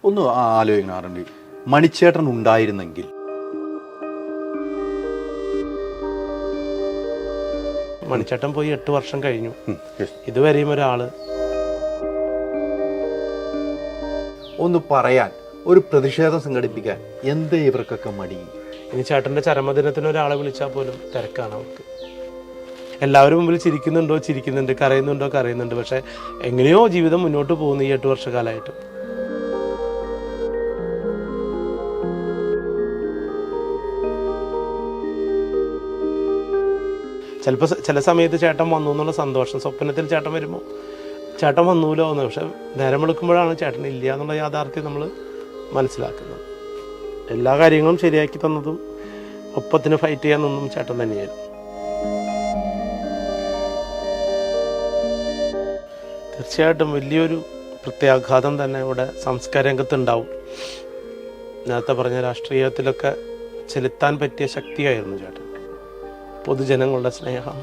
ഒന്ന് ആലോചിക്കണാറുണ്ട്, മണിച്ചേട്ടൻ ഉണ്ടായിരുന്നെങ്കിൽ. മണിച്ചേട്ടൻ പോയി 8 വർഷം കഴിഞ്ഞു. ഇതുവരെയും ഒരാള് ഒന്ന് പറയാൻ, ഒരു പ്രതിഷേധം സംഘടിപ്പിക്കാൻ എന്തേ ഇവർക്കൊക്കെ മടി? ഇനി ചേട്ടൻ്റെ ചരമദിനത്തിന് ഒരാളെ വിളിച്ചാൽ പോലും തിരക്കാണ് അവർക്ക്. എല്ലാവരും മുമ്പിൽ ചിരിക്കുന്നുണ്ട്, കരയുന്നുണ്ട്. പക്ഷെ എങ്ങനെയോ ജീവിതം മുന്നോട്ട് പോകുന്നു ഈ 8 വർഷക്കാലമായിട്ട്. ചിലപ്പോൾ ചില സമയത്ത് ചേട്ടൻ വന്നു എന്നുള്ള സന്തോഷം, സ്വപ്നത്തിൽ ചേട്ടൻ വരുമ്പോൾ ചേട്ടൻ വന്നൂലോ എന്ന്. പക്ഷെ നേരം വെളുക്കുമ്പോഴാണ് ചേട്ടൻ ഇല്ല എന്നുള്ള യാഥാർത്ഥ്യം നമ്മൾ മനസ്സിലാക്കുന്നത്. എല്ലാ കാര്യങ്ങളും ശരിയാക്കി തന്നതും ഒപ്പത്തിന് ഫൈറ്റ് ചെയ്യാൻ നിന്നും ചേട്ടൻ തന്നെയായിരുന്നു. തീർച്ചയായിട്ടും വലിയൊരു പ്രത്യാഘാതം തന്നെ ഇവിടെ സംസ്കാര രംഗത്തുണ്ടാവും. നേരത്തെ പറഞ്ഞ രാഷ്ട്രീയത്തിലൊക്കെ ചെലുത്താൻ പറ്റിയ ശക്തിയായിരുന്നു ചേട്ടൻ. പൊതുജനങ്ങളുടെ സ്നേഹം,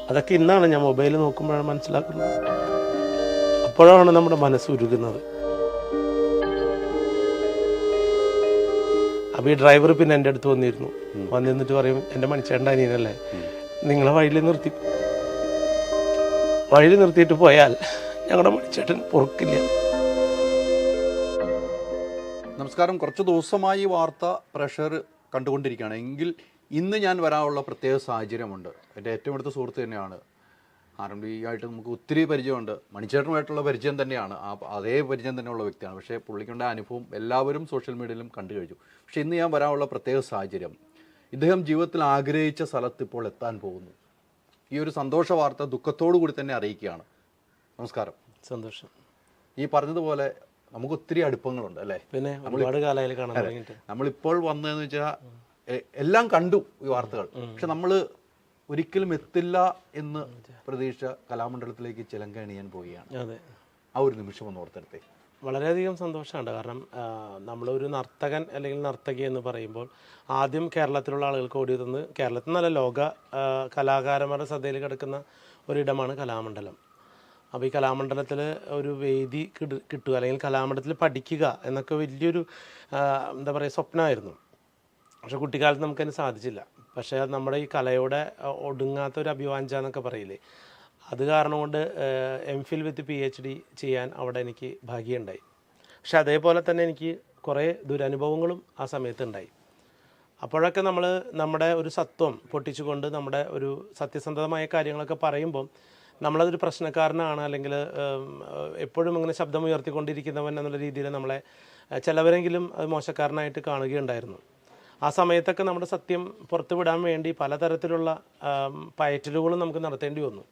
അതൊക്കെ ഇന്നാണ് ഞാൻ മൊബൈൽ നോക്കുമ്പോഴാണ് മനസ്സിലാക്കുന്നത്. അപ്പോഴാണ് നമ്മുടെ മനസ്സ് ഉരുകുന്നത്. അപ്പോൾ ഈ ഡ്രൈവർ പിന്നെ എൻ്റെ അടുത്ത് വന്നിരുന്നിട്ട് പറയും, എൻ്റെ മണിച്ചേട്ടൻ്റെ അനിയനല്ലേ, നിങ്ങളെ വഴിയിൽ നിർത്തിയിട്ട് പോയാൽ ഞങ്ങളുടെ മണിച്ചേട്ടൻ പൊറുക്കില്ല. നമസ്കാരം. കുറച്ച് ദിവസമായി ഈ വാർത്ത പ്രഷർ കണ്ടുകൊണ്ടിരിക്കുകയാണ്. എങ്കിൽ ഇന്ന് ഞാൻ വരാനുള്ള പ്രത്യേക സാഹചര്യമുണ്ട്. എൻ്റെ ഏറ്റവും അടുത്ത സുഹൃത്ത് തന്നെയാണ്. RMD ആയിട്ട് നമുക്ക് ഒത്തിരി പരിചയമുണ്ട്. മണിച്ചേട്ടനുമായിട്ടുള്ള പരിചയം തന്നെയാണ്, അതേ പരിചയം തന്നെയുള്ള വ്യക്തിയാണ്. പക്ഷേ പുള്ളിക്കുണ്ട അനുഭവം എല്ലാവരും സോഷ്യൽ മീഡിയയിലും കണ്ടു കഴിഞ്ഞു. പക്ഷേ ഇന്ന് ഞാൻ വരാനുള്ള പ്രത്യേക സാഹചര്യം, ഇദ്ദേഹം ജീവിതത്തിൽ ആഗ്രഹിച്ച സ്ഥലത്ത് ഇപ്പോൾ എത്താൻ പോകുന്നു. ഈ ഒരു സന്തോഷ വാർത്ത ദുഃഖത്തോടു കൂടി തന്നെ അറിയിക്കുകയാണ്. നമസ്കാരം. സന്തോഷം. ഈ പറഞ്ഞതുപോലെ നമുക്ക് ഒത്തിരി അടുപ്പങ്ങളുണ്ട് അല്ലേ? പിന്നെ ഒരുപാട് കാലമായി കാണാൻ തുടങ്ങിയിട്ട്. നമ്മളിപ്പോൾ വന്നതെന്ന് വെച്ചാൽ എല്ലാം കണ്ടു ഈ വാർത്തകൾ, പക്ഷെ നമ്മൾ ഒരിക്കലും എത്തില്ല എന്ന് പ്രതീക്ഷ കലാമണ്ഡലത്തിലേക്ക് ചിലങ്കണിയാൻ പോവുകയാണ്. അതെ, ആ ഒരു നിമിഷം ഒന്ന് ഓർത്തെടുത്തേ. വളരെയധികം സന്തോഷമുണ്ട്. കാരണം നമ്മളൊരു നർത്തകൻ അല്ലെങ്കിൽ നർത്തകി എന്ന് പറയുമ്പോൾ ആദ്യം കേരളത്തിലുള്ള ആളുകൾക്ക് ഓടി തന്ന്, കേരളത്തിൽ നല്ല ലോക കലാകാരന്മാരുടെ ശ്രദ്ധയിൽ കിടക്കുന്ന ഒരിടമാണ് കലാമണ്ഡലം. അപ്പോൾ ഈ കലാമണ്ഡലത്തിൽ ഒരു വേദി കിട്ടുക അല്ലെങ്കിൽ കലാമണ്ഡലത്തിൽ പഠിക്കുക എന്നൊക്കെ വലിയൊരു എന്താ പറയുക സ്വപ്നമായിരുന്നു. പക്ഷെ കുട്ടിക്കാലത്ത് നമുക്കതിന് സാധിച്ചില്ല. പക്ഷേ നമ്മുടെ ഈ കലയുടെ ഒടുങ്ങാത്ത ഒരു അഭിവാഞ്ച എന്നൊക്കെ പറയില്ലേ, അത് കാരണം കൊണ്ട് MPhil വിത്ത് PhD ചെയ്യാൻ അവിടെ എനിക്ക് ഭാഗ്യമുണ്ടായി. പക്ഷെ അതേപോലെ തന്നെ എനിക്ക് കുറേ ദുരനുഭവങ്ങളും ആ സമയത്ത് ഉണ്ടായി. അപ്പോഴൊക്കെ നമ്മൾ നമ്മുടെ ഒരു സത്വം പൊട്ടിച്ചുകൊണ്ട് നമ്മുടെ ഒരു സത്യസന്ധമായ കാര്യങ്ങളൊക്കെ പറയുമ്പം നമ്മളതൊരു പ്രശ്നക്കാരനാണ് അല്ലെങ്കിൽ എപ്പോഴും ഇങ്ങനെ ശബ്ദം ഉയർത്തിക്കൊണ്ടിരിക്കുന്നവൻ എന്നുള്ള രീതിയിൽ നമ്മളെ ചിലവരെങ്കിലും അത് മോശക്കാരനായിട്ട് കാണുകയുണ്ടായിരുന്നു. ആ സമയത്തൊക്കെ നമ്മുടെ സത്യം പുറത്തുവിടാൻ വേണ്ടി പലതരത്തിലുള്ള പയറ്റലുകളും നമുക്ക് നടത്തേണ്ടി വന്നു.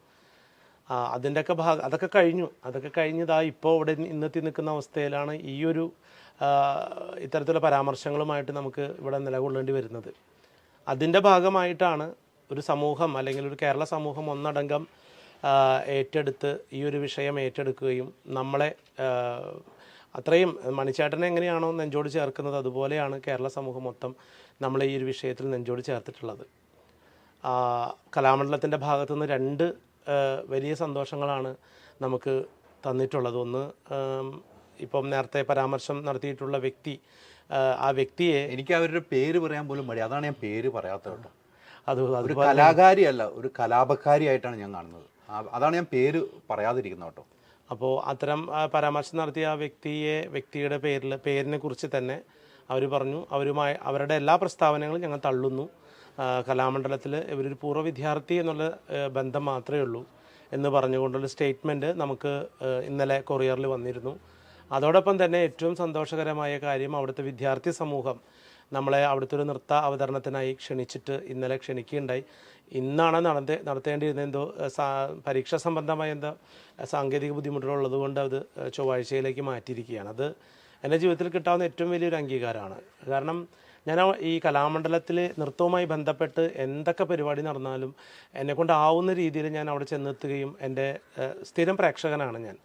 അതൊക്കെ കഴിഞ്ഞതാ ഇപ്പോൾ ഇവിടെ ഇന്നെത്തി നിൽക്കുന്ന അവസ്ഥയിലാണ് ഈ ഒരു ഇത്തരത്തിലുള്ള പരാമർശങ്ങളുമായിട്ട് നമുക്ക് ഇവിടെ നിലകൊള്ളേണ്ടി വരുന്നത്. അതിൻ്റെ ഭാഗമായിട്ടാണ് ഒരു സമൂഹം അല്ലെങ്കിൽ ഒരു കേരള സമൂഹം ഒന്നടങ്കം ഏറ്റെടുത്ത് ഈ ഒരു വിഷയം ഏറ്റെടുക്കുകയും നമ്മളെ അത്രയും മണിച്ചേട്ടനെ എങ്ങനെയാണോ നെഞ്ചോട് ചേർക്കുന്നത് അതുപോലെയാണ് കേരള സമൂഹം മൊത്തം നമ്മളെ ഈ ഒരു വിഷയത്തിൽ നെഞ്ചോട് ചേർത്തിട്ടുള്ളത്. കലാമണ്ഡലത്തിൻ്റെ ഭാഗത്തുനിന്ന് 2 വലിയ സന്തോഷങ്ങളാണ് നമുക്ക് തന്നിട്ടുള്ളത്. ഒന്ന്, ഇപ്പം നേരത്തെ പരാമർശം നടത്തിയിട്ടുള്ള വ്യക്തി, ആ വ്യക്തിയെ എനിക്ക് അവരുടെ പേര് പറയാൻ പോലും മടി, അതാണ് ഞാൻ പേര് പറയാത്തത് കേട്ടോ. അത് ഒരു കലാകാരിയല്ല, ഒരു കലാപകാരിയായിട്ടാണ് ഞാൻ കാണുന്നത്. അതാണ് ഞാൻ പേര് പറയാതിരിക്കുന്നത് കേട്ടോ. അപ്പോൾ അത്തരം പരാമർശം നടത്തിയ ആ വ്യക്തിയുടെ പേരിനെ കുറിച്ച് തന്നെ അവർ പറഞ്ഞു, അവരുടെ എല്ലാ പ്രസ്താവനകളും ഞങ്ങൾ തള്ളുന്നു, കലാമണ്ഡലത്തിൽ ഇവരൊരു പൂർവ്വ വിദ്യാർത്ഥി എന്നുള്ള ബന്ധം മാത്രമേ ഉള്ളൂ എന്ന് പറഞ്ഞുകൊണ്ടുള്ള സ്റ്റേറ്റ്മെൻറ്റ് നമുക്ക് ഇന്നലെ കൊറിയറിൽ വന്നിരുന്നു. അതോടൊപ്പം തന്നെ ഏറ്റവും സന്തോഷകരമായ കാര്യം, അവിടുത്തെ വിദ്യാർത്ഥി സമൂഹം നമ്മളെ അവിടുത്തെ ഒരു നൃത്ത അവതരണത്തിനായി ഇന്നലെ ക്ഷണിക്കുകയുണ്ടായി. ഇന്നാണ് നടത്തേണ്ടിയിരുന്നത്. എന്തോ പരീക്ഷാ സംബന്ധമായ എന്തോ സാങ്കേതിക ബുദ്ധിമുട്ടുകളുള്ളത് കൊണ്ട് അത് ചൊവ്വാഴ്ചയിലേക്ക് മാറ്റിയിരിക്കുകയാണ്. അത് എൻ്റെ ജീവിതത്തിൽ കിട്ടാവുന്ന ഏറ്റവും വലിയൊരു അംഗീകാരമാണ്. കാരണം ഞാൻ ഈ കലാമണ്ഡലത്തിൽ നൃത്തവുമായി ബന്ധപ്പെട്ട് എന്തൊക്കെ പരിപാടി നടന്നാലും എന്നെക്കൊണ്ടാവുന്ന രീതിയിൽ ഞാൻ അവിടെ ചെന്നെത്തുകയും എൻ്റെ സ്ഥിരം പ്രേക്ഷകനാണ് ഞാൻ.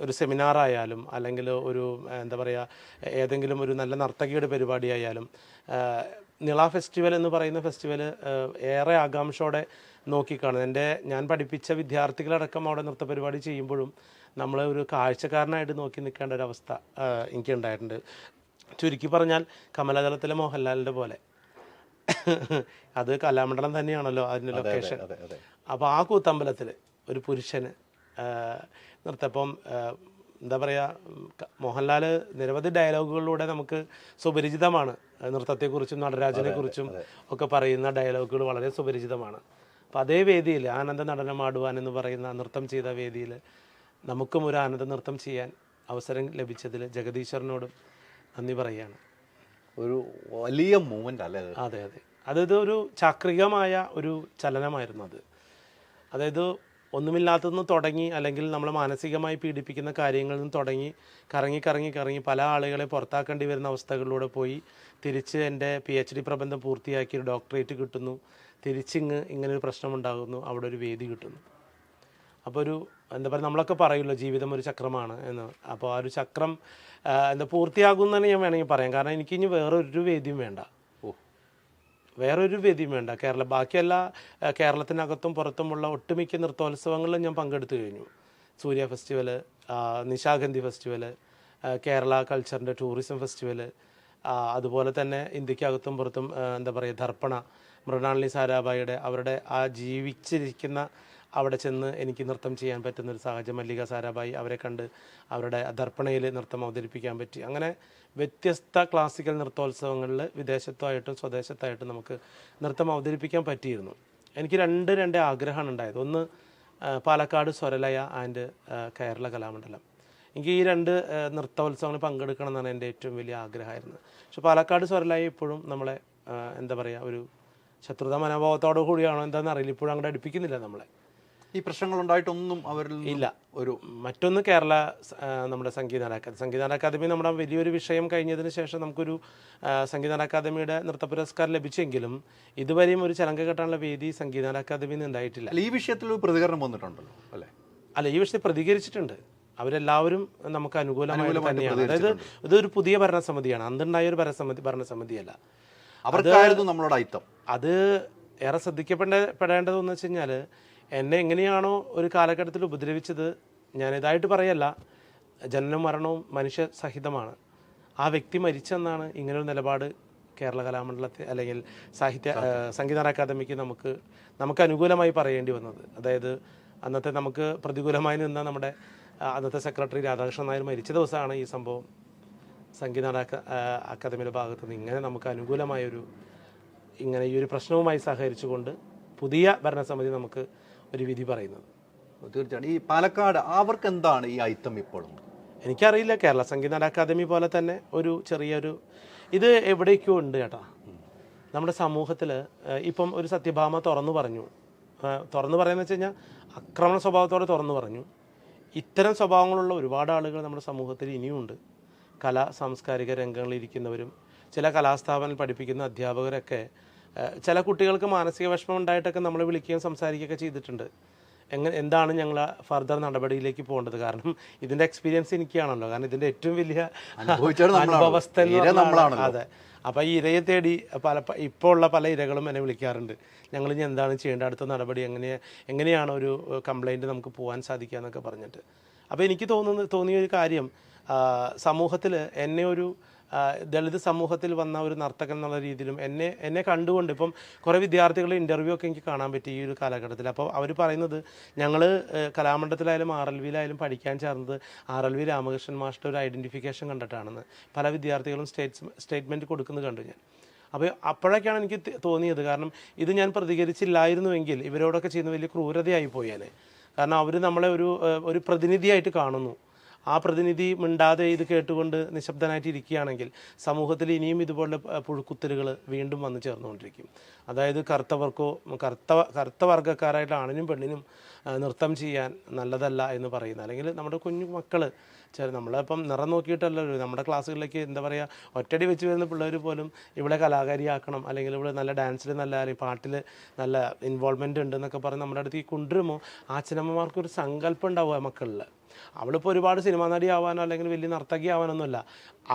ഒരു സെമിനാറായാലും അല്ലെങ്കിൽ ഒരു എന്താ പറയുക ഏതെങ്കിലും ഒരു നല്ല നർത്തകിയുടെ പരിപാടിയായാലും നിള ഫെസ്റ്റിവൽ എന്ന് പറയുന്ന ഫെസ്റ്റിവൽ ഏറെ ആകാംക്ഷയോടെ നോക്കിക്കാണും. ഞാൻ പഠിപ്പിച്ച വിദ്യാർത്ഥികളടക്കം അവിടെ നൃത്ത പരിപാടി ചെയ്യുമ്പോഴും നമ്മളെ ഒരു കാഴ്ചക്കാരനായിട്ട് നോക്കി നിൽക്കേണ്ട ഒരു അവസ്ഥ എനിക്കുണ്ടായിട്ടുണ്ട്. ചുരുക്കി പറഞ്ഞാൽ കമലതലത്തിലെ മോഹൻലാലിൻ്റെ പോലെ. അത് കലാമണ്ഡലം തന്നെയാണല്ലോ അതിൻ്റെ ലൊക്കേഷൻ. അപ്പോൾ ആ കൂത്തമ്പലത്തിൽ ഒരു പുരുഷന് നിർത്തപ്പം എന്താ പറയുക, മോഹൻലാൽ നിരവധി ഡയലോഗുകളിലൂടെ നമുക്ക് സുപരിചിതമാണ്. നൃത്തത്തെക്കുറിച്ചും നടരാജനെക്കുറിച്ചും ഒക്കെ പറയുന്ന ഡയലോഗുകൾ വളരെ സുപരിചിതമാണ്. അപ്പോൾ അതേ വേദിയിൽ ആനന്ദ നടനമാടുവാൻ എന്ന് പറയുന്ന നൃത്തം ചെയ്ത വേദിയിൽ നമുക്കും ഒരു ആനന്ദ നൃത്തം ചെയ്യാൻ അവസരം ലഭിച്ചതിൽ ജഗദീശ്വരനോടും നന്ദി പറയുകയാണ്. ഒരു വലിയ മൂമെൻ്റ് അല്ലേ? അതെ അതെ, അതായത് ഒരു ചാക്രികമായ ഒരു ചലനമായിരുന്നു അത്. അതായത് ഒന്നുമില്ലാത്തതെന്ന് തുടങ്ങി, അല്ലെങ്കിൽ നമ്മളെ മാനസികമായി പീഡിപ്പിക്കുന്ന കാര്യങ്ങളിൽ നിന്ന് തുടങ്ങി കറങ്ങി പല ആളുകളെ പുറത്താക്കേണ്ടി വരുന്ന അവസ്ഥകളിലൂടെ പോയി തിരിച്ച് എൻ്റെ PhD പ്രബന്ധം പൂർത്തിയാക്കി ഒരു ഡോക്ടറേറ്റ് കിട്ടുന്നു, ഇങ്ങനൊരു പ്രശ്നമുണ്ടാകുന്നു, അവിടെ ഒരു വേദി കിട്ടുന്നു. അപ്പോൾ ഒരു എന്താ പറയുക, നമ്മളൊക്കെ പറയുമല്ലോ ജീവിതം ഒരു ചക്രമാണ് എന്ന്. അപ്പോൾ ആ ഒരു ചക്രം പൂർത്തിയാകും എന്ന് തന്നെ ഞാൻ വേണമെങ്കിൽ പറയാം. കാരണം എനിക്ക് ഇനി വേറൊരു വേദിയും വേണ്ട, ബാക്കിയെല്ലാ കേരളത്തിനകത്തും പുറത്തുമുള്ള ഒട്ടുമിക്ക നൃത്തോത്സവങ്ങളിലും ഞാൻ പങ്കെടുത്തു കഴിഞ്ഞു. സൂര്യ ഫെസ്റ്റിവൽ, നിശാഗന്ധി ഫെസ്റ്റിവൽ, കേരള കൾച്ചറിൻ്റെ ടൂറിസം ഫെസ്റ്റിവൽ, അതുപോലെ തന്നെ ഇന്ത്യക്കകത്തും പുറത്തും എന്താ പറയുക ദർപ്പണ, മൃണാളിനി സാരാഭായിയുടെ അവരുടെ ആ ജീവിച്ചിരിക്കുന്ന അവിടെ ചെന്ന് എനിക്ക് നൃത്തം ചെയ്യാൻ പറ്റുന്നൊരു സാഹചര്യം, മല്ലിക സാരാഭായി അവരെ കണ്ട് അവരുടെ ദർപ്പണയിൽ നൃത്തം അവതരിപ്പിക്കാൻ പറ്റി. അങ്ങനെ വ്യത്യസ്ത ക്ലാസിക്കൽ നൃത്തോത്സവങ്ങളിൽ വിദേശത്തായിട്ടും സ്വദേശത്തായിട്ടും നമുക്ക് നൃത്തം അവതരിപ്പിക്കാൻ പറ്റിയിരുന്നു. എനിക്ക് രണ്ട് ആഗ്രഹമാണ് ഉണ്ടായത്. ഒന്ന് പാലക്കാട് സ്വരലയ ആൻഡ് കേരള കലാമണ്ഡലം. എനിക്ക് ഈ 2 നൃത്തോത്സവങ്ങളിൽ പങ്കെടുക്കണം എന്നാണ് എൻ്റെ ഏറ്റവും വലിയ ആഗ്രഹമായിരുന്നു. പക്ഷെ പാലക്കാട് സ്വരലയ ഇപ്പോഴും നമ്മളെ എന്താ പറയുക ഒരു ശത്രുതാ മനോഭാവത്തോടു കൂടിയാണോ എന്താണെന്ന് അറിയില്ല, ഇപ്പോഴും അങ്ങോട്ട് അടുപ്പിക്കുന്നില്ല നമ്മളെ. ഈ പ്രശ്നങ്ങളുണ്ടായിട്ടൊന്നും അവരിൽ ഇല്ല. മറ്റൊന്ന് കേരള നമ്മുടെ സംഗീത അക്കാദമി നമ്മുടെ വലിയൊരു വിഷയം കഴിഞ്ഞതിന് ശേഷം നമുക്കൊരു സംഗീത അക്കാദമിയുടെ നൃത്ത പുരസ്കാരം ലഭിച്ചെങ്കിലും ഇതുവരെയും ഒരു ചലങ്ക കെട്ടാനുള്ള വേദി സംഗീത അക്കാദമിയിൽ നിന്ന് ഉണ്ടായിട്ടില്ല. ഈ വിഷയത്തിൽ ഒരു പ്രതികരണം വന്നിട്ടുണ്ടല്ലോ അല്ലേ? അല്ല, ഈ വിഷയത്തിൽ പ്രതികരിച്ചിട്ടുണ്ട്. അവരെല്ലാവരും നമുക്ക് അനുകൂലമായി തന്നെയാണ്. അതായത് ഇതൊരു പുതിയ ഭരണസമിതിയാണ്, അന്നുണ്ടായ ഒരു ഭരണസമിതിയല്ല. അവർക്കായിരുന്നു നമ്മളോട് അയിത്തം. അത് ഏറെ ശ്രദ്ധിക്കപ്പെടേണ്ടതെന്ന് വെച്ച് കഴിഞ്ഞാൽ, എന്നെ എങ്ങനെയാണോ ഒരു കാലഘട്ടത്തിൽ ഉപദ്രവിച്ചത്, ഞാനിതായിട്ട് പറയല്ല, ജനനവും മരണവും മനുഷ്യ സഹിതമാണ്. ആ വ്യക്തി മരിച്ചെന്നാണ് ഇങ്ങനൊരു നിലപാട് കേരള കലാമണ്ഡലത്തെ അല്ലെങ്കിൽ സംഗീത അക്കാദമിക്ക് നമുക്ക് അനുകൂലമായി പറയേണ്ടി വന്നത്. അതായത് അന്നത്തെ നമുക്ക് പ്രതികൂലമായി നിന്ന നമ്മുടെ അന്നത്തെ സെക്രട്ടറി രാധാകൃഷ്ണൻ നായർ മരിച്ച ദിവസമാണ് ഈ സംഭവം സംഗീത അക്കാദമിയുടെ ഭാഗത്തു നിന്ന് ഇങ്ങനെ നമുക്ക് അനുകൂലമായൊരു ഇങ്ങനെ ഈ ഒരു പ്രശ്നവുമായി സഹകരിച്ചുകൊണ്ട് പുതിയ ഭരണസമിതി നമുക്ക് ഒരു വിധി പറയുന്നത്. തീർച്ചയായും ഈ പാലക്കാട് അവർക്ക് എന്താണ് ഈ ഐറ്റം ഇപ്പോഴും എനിക്കറിയില്ല. കേരള സംഗീത അക്കാദമി പോലെ തന്നെ ഒരു ചെറിയൊരു ഇത് എവിടേക്കോ ഉണ്ട് ചേട്ടാ നമ്മുടെ സമൂഹത്തിൽ. ഇപ്പം ഒരു സത്യഭാമ തുറന്നു പറയുന്നത് വെച്ച് കഴിഞ്ഞാൽ ആക്രമണ സ്വഭാവത്തോടെ തുറന്നു പറഞ്ഞു. ഇത്തരം സ്വഭാവങ്ങളുള്ള ഒരുപാട് ആളുകൾ നമ്മുടെ സമൂഹത്തിൽ ഇനിയുമുണ്ട്. സാംസ്കാരിക രംഗങ്ങളിൽ ഇരിക്കുന്നവരും ചില കലാസ്ഥാപനങ്ങൾ പഠിപ്പിക്കുന്ന അധ്യാപകരൊക്കെ ചില കുട്ടികൾക്ക് മാനസിക വിഷമം ഉണ്ടായിട്ടൊക്കെ നമ്മളെ വിളിക്കുകയും സംസാരിക്കുകയൊക്കെ ചെയ്തിട്ടുണ്ട്. എന്താണ് ഞങ്ങൾ ഫർദർ നടപടിയിലേക്ക് പോകേണ്ടത്? കാരണം ഇതിൻ്റെ എക്സ്പീരിയൻസ് എനിക്കാണല്ലോ. കാരണം ഇതിൻ്റെ ഏറ്റവും വലിയ അനുഭവസ്ഥ. അതെ. അപ്പോൾ ഈ ഇരയെ തേടി ഇപ്പോൾ ഉള്ള പല ഇരകളും എന്നെ വിളിക്കാറുണ്ട്. ഞങ്ങൾ ഇനി എന്താണ് ചെയ്യേണ്ടത്, അടുത്ത നടപടി എങ്ങനെയാണ് ഒരു കംപ്ലൈൻറ്റ് നമുക്ക് പോകാൻ സാധിക്കുക എന്നൊക്കെ പറഞ്ഞിട്ട്. അപ്പോൾ എനിക്ക് തോന്നിയ ഒരു കാര്യം, സമൂഹത്തിൽ എന്നെ ഒരു ദളിത് സമൂഹത്തിൽ വന്ന ഒരു നർത്തകൻ എന്നുള്ള രീതിയിലും എന്നെ കണ്ടുകൊണ്ട് ഇപ്പം കുറേ വിദ്യാർത്ഥികളുടെ ഇൻ്റർവ്യൂ ഒക്കെ എനിക്ക് കാണാൻ പറ്റി ഈ ഒരു കാലഘട്ടത്തിൽ. അപ്പോൾ അവർ പറയുന്നത് ഞങ്ങൾ കലാമണ്ഡലത്തിലായാലും RLVയിലായാലും പഠിക്കാൻ ചേർന്നത് RLV രാമകൃഷ്ണൻ മാസ്റ്റർ ഒരു ഐഡൻറ്റിഫിക്കേഷൻ കണ്ടിട്ടാണെന്ന് പല വിദ്യാർത്ഥികളും സ്റ്റേറ്റ്മെൻറ്റ് കൊടുക്കുന്നത് കണ്ടു ഞാൻ. അപ്പോൾ അപ്പോഴൊക്കെയാണ് എനിക്ക് തോന്നിയത്, കാരണം ഇത് ഞാൻ പ്രതികരിച്ചില്ലായിരുന്നുവെങ്കിൽ ഇവരോടൊക്കെ ചെയ്യുന്ന വലിയ ക്രൂരതയായി പോയേനെ. കാരണം അവർ നമ്മളെ ഒരു പ്രതിനിധിയായിട്ട് കാണുന്നു. ആ പ്രതിനിധി മിണ്ടാതെ ഇത് കേട്ടുകൊണ്ട് നിശബ്ദനായിട്ട് ഇരിക്കുകയാണെങ്കിൽ സമൂഹത്തിൽ ഇനിയും ഇതുപോലെ പുഴുക്കുത്തലുകൾ വീണ്ടും വന്നു ചേർന്നുകൊണ്ടിരിക്കും. അതായത് കറുത്ത വർഗ്ഗക്കാരായിട്ട് ആണിനും പെണ്ണിനും നൃത്തം ചെയ്യാൻ നല്ലതല്ല എന്ന് പറയുന്നത്, അല്ലെങ്കിൽ നമ്മുടെ കുഞ്ഞു മക്കൾ നമ്മളിപ്പം നിറം നോക്കിയിട്ടല്ലല്ലോ നമ്മുടെ ക്ലാസ്സുകളിലേക്ക് എന്താ പറയുക ഒറ്റടി വെച്ച് വരുന്ന പിള്ളേർ പോലും ഇവിടെ കലാകാരിയാക്കണം, അല്ലെങ്കിൽ ഇവിടെ നല്ല ഡാൻസിൽ നല്ല അല്ലെങ്കിൽ പാട്ടിൽ നല്ല ഇൻവോൾവ്മെൻ്റ് ഉണ്ട് എന്നൊക്കെ പറഞ്ഞ് നമ്മുടെ അടുത്ത് കൊണ്ടുവരുമ്പോൾ അച്ഛനമ്മമാർക്കൊരു സങ്കല്പം ഉണ്ടാവുക മക്കളിൽ. അവളിപ്പോൾ ഒരുപാട് സിനിമാ നടി ആവാനോ അല്ലെങ്കിൽ വലിയ നർത്തകി ആവാനൊന്നുമല്ല,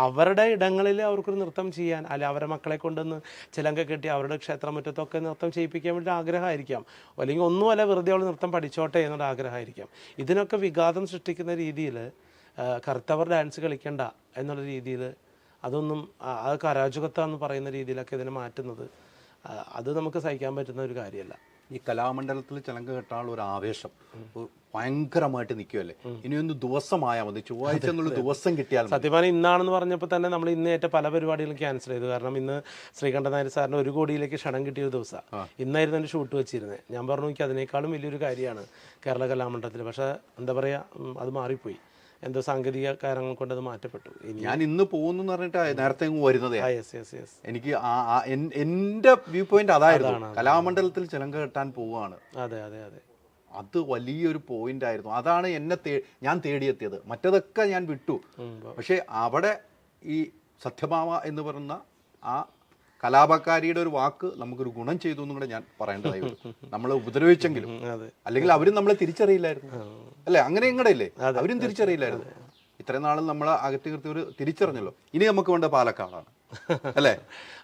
അവരുടെ ഇടങ്ങളിൽ അവർക്കൊരു നൃത്തം ചെയ്യാൻ, അല്ലെ അവരുടെ മക്കളെ കൊണ്ടൊന്ന് ചിലങ്ക കെട്ടി അവരുടെ ക്ഷേത്രമുറ്റത്തൊക്കെ നൃത്തം ചെയ്യിപ്പിക്കാൻ വേണ്ടി ആഗ്രഹമായിരിക്കാം, അല്ലെങ്കിൽ ഒന്നുമല്ല വെറുതെ അവൾ നൃത്തം പഠിച്ചോട്ടെ എന്നുള്ള ആഗ്രഹമായിരിക്കാം. ഇതിനൊക്കെ വിഘാതം സൃഷ്ടിക്കുന്ന രീതിയിൽ കറുത്തവർ ഡാൻസ് കളിക്കണ്ട എന്നുള്ള രീതിയിൽ അതൊന്നും അതൊക്കെ അരാജകത്വമെന്ന് പറയുന്ന രീതിയിലൊക്കെ ഇതിനെ മാറ്റുന്നത് അത് നമുക്ക് സഹിക്കാൻ പറ്റുന്ന ഒരു കാര്യമല്ല. ഈ കലാമണ്ഡലത്തിൽ ചിലങ്ക കെട്ടാനുള്ള ഒരു ആവേശം ഭയങ്കരമായിട്ട് നിൽക്കുമല്ലേ. ഇനിയൊന്ന് ദിവസമായാൽ മതി, ചൊവ്വാഴ്ച എന്നുള്ള ദിവസം കിട്ടിയാൽ. സത്യമാണ് ഇന്നാണെന്ന് പറഞ്ഞപ്പോൾ തന്നെ നമ്മൾ ഇന്ന് ഏറ്റ പല പരിപാടികളും ക്യാൻസൽ ചെയ്തു. കാരണം ഇന്ന് ശ്രീകണ്ഠൻ നായർ സാറിന് 1 കോടിയിലേക്ക് ക്ഷണം കിട്ടിയ ഒരു ദിവസമാണ്. ഇന്നായിരുന്നു എൻ്റെ ഷൂട്ട് വെച്ചിരുന്നത്. ഞാൻ പറഞ്ഞു എനിക്ക് അതിനേക്കാളും വലിയൊരു കാര്യമാണ് കേരള കലാമണ്ഡലത്തിൽ. പക്ഷേ എന്താ പറയുക, അത് മാറിപ്പോയി, എന്തോ സാങ്കേതിക കാരണങ്ങൾ കൊണ്ട് അത് മാറ്റപ്പെട്ടു. ഞാൻ ഇന്ന് പോകുന്നു പറഞ്ഞിട്ട് നേരത്തെ വരുന്നത് എനിക്ക് എന്റെ വ്യൂ പോയിന്റ് അതായിരുന്നു. കലാമണ്ഡലത്തിൽ ചിലങ്ക കെട്ടാൻ പോവുകയാണ്. അതെ അതെ അതെ, അത് വലിയൊരു പോയിന്റ് ആയിരുന്നു. അതാണ് ഞാൻ തേടിയെത്തിയത്. മറ്റതൊക്കെ ഞാൻ വിട്ടു. പക്ഷെ അവിടെ ഈ സത്യഭാമ എന്ന് പറയുന്ന ആ കലാപകാരിയുടെ ഒരു വാക്ക് നമുക്കൊരു ഗുണം ചെയ്തു എന്നും കൂടെ ഞാൻ പറയേണ്ടതായി വരും. നമ്മളെ ഉപദ്രവിച്ചെങ്കിലും, അല്ലെങ്കിൽ അവരും നമ്മളെ തിരിച്ചറിയില്ലായിരുന്നു അല്ലെ. അങ്ങനെ എങ്ങടെയില്ലേ, അവരും തിരിച്ചറിയില്ലായിരുന്നു. ഇത്രയും നാളും നമ്മളെ അകറ്റി നിർത്തി ഒരു തിരിച്ചറിഞ്ഞല്ലോ. ഇനി നമുക്ക് വേണ്ട പാലക്കാടാണ് അല്ലേ.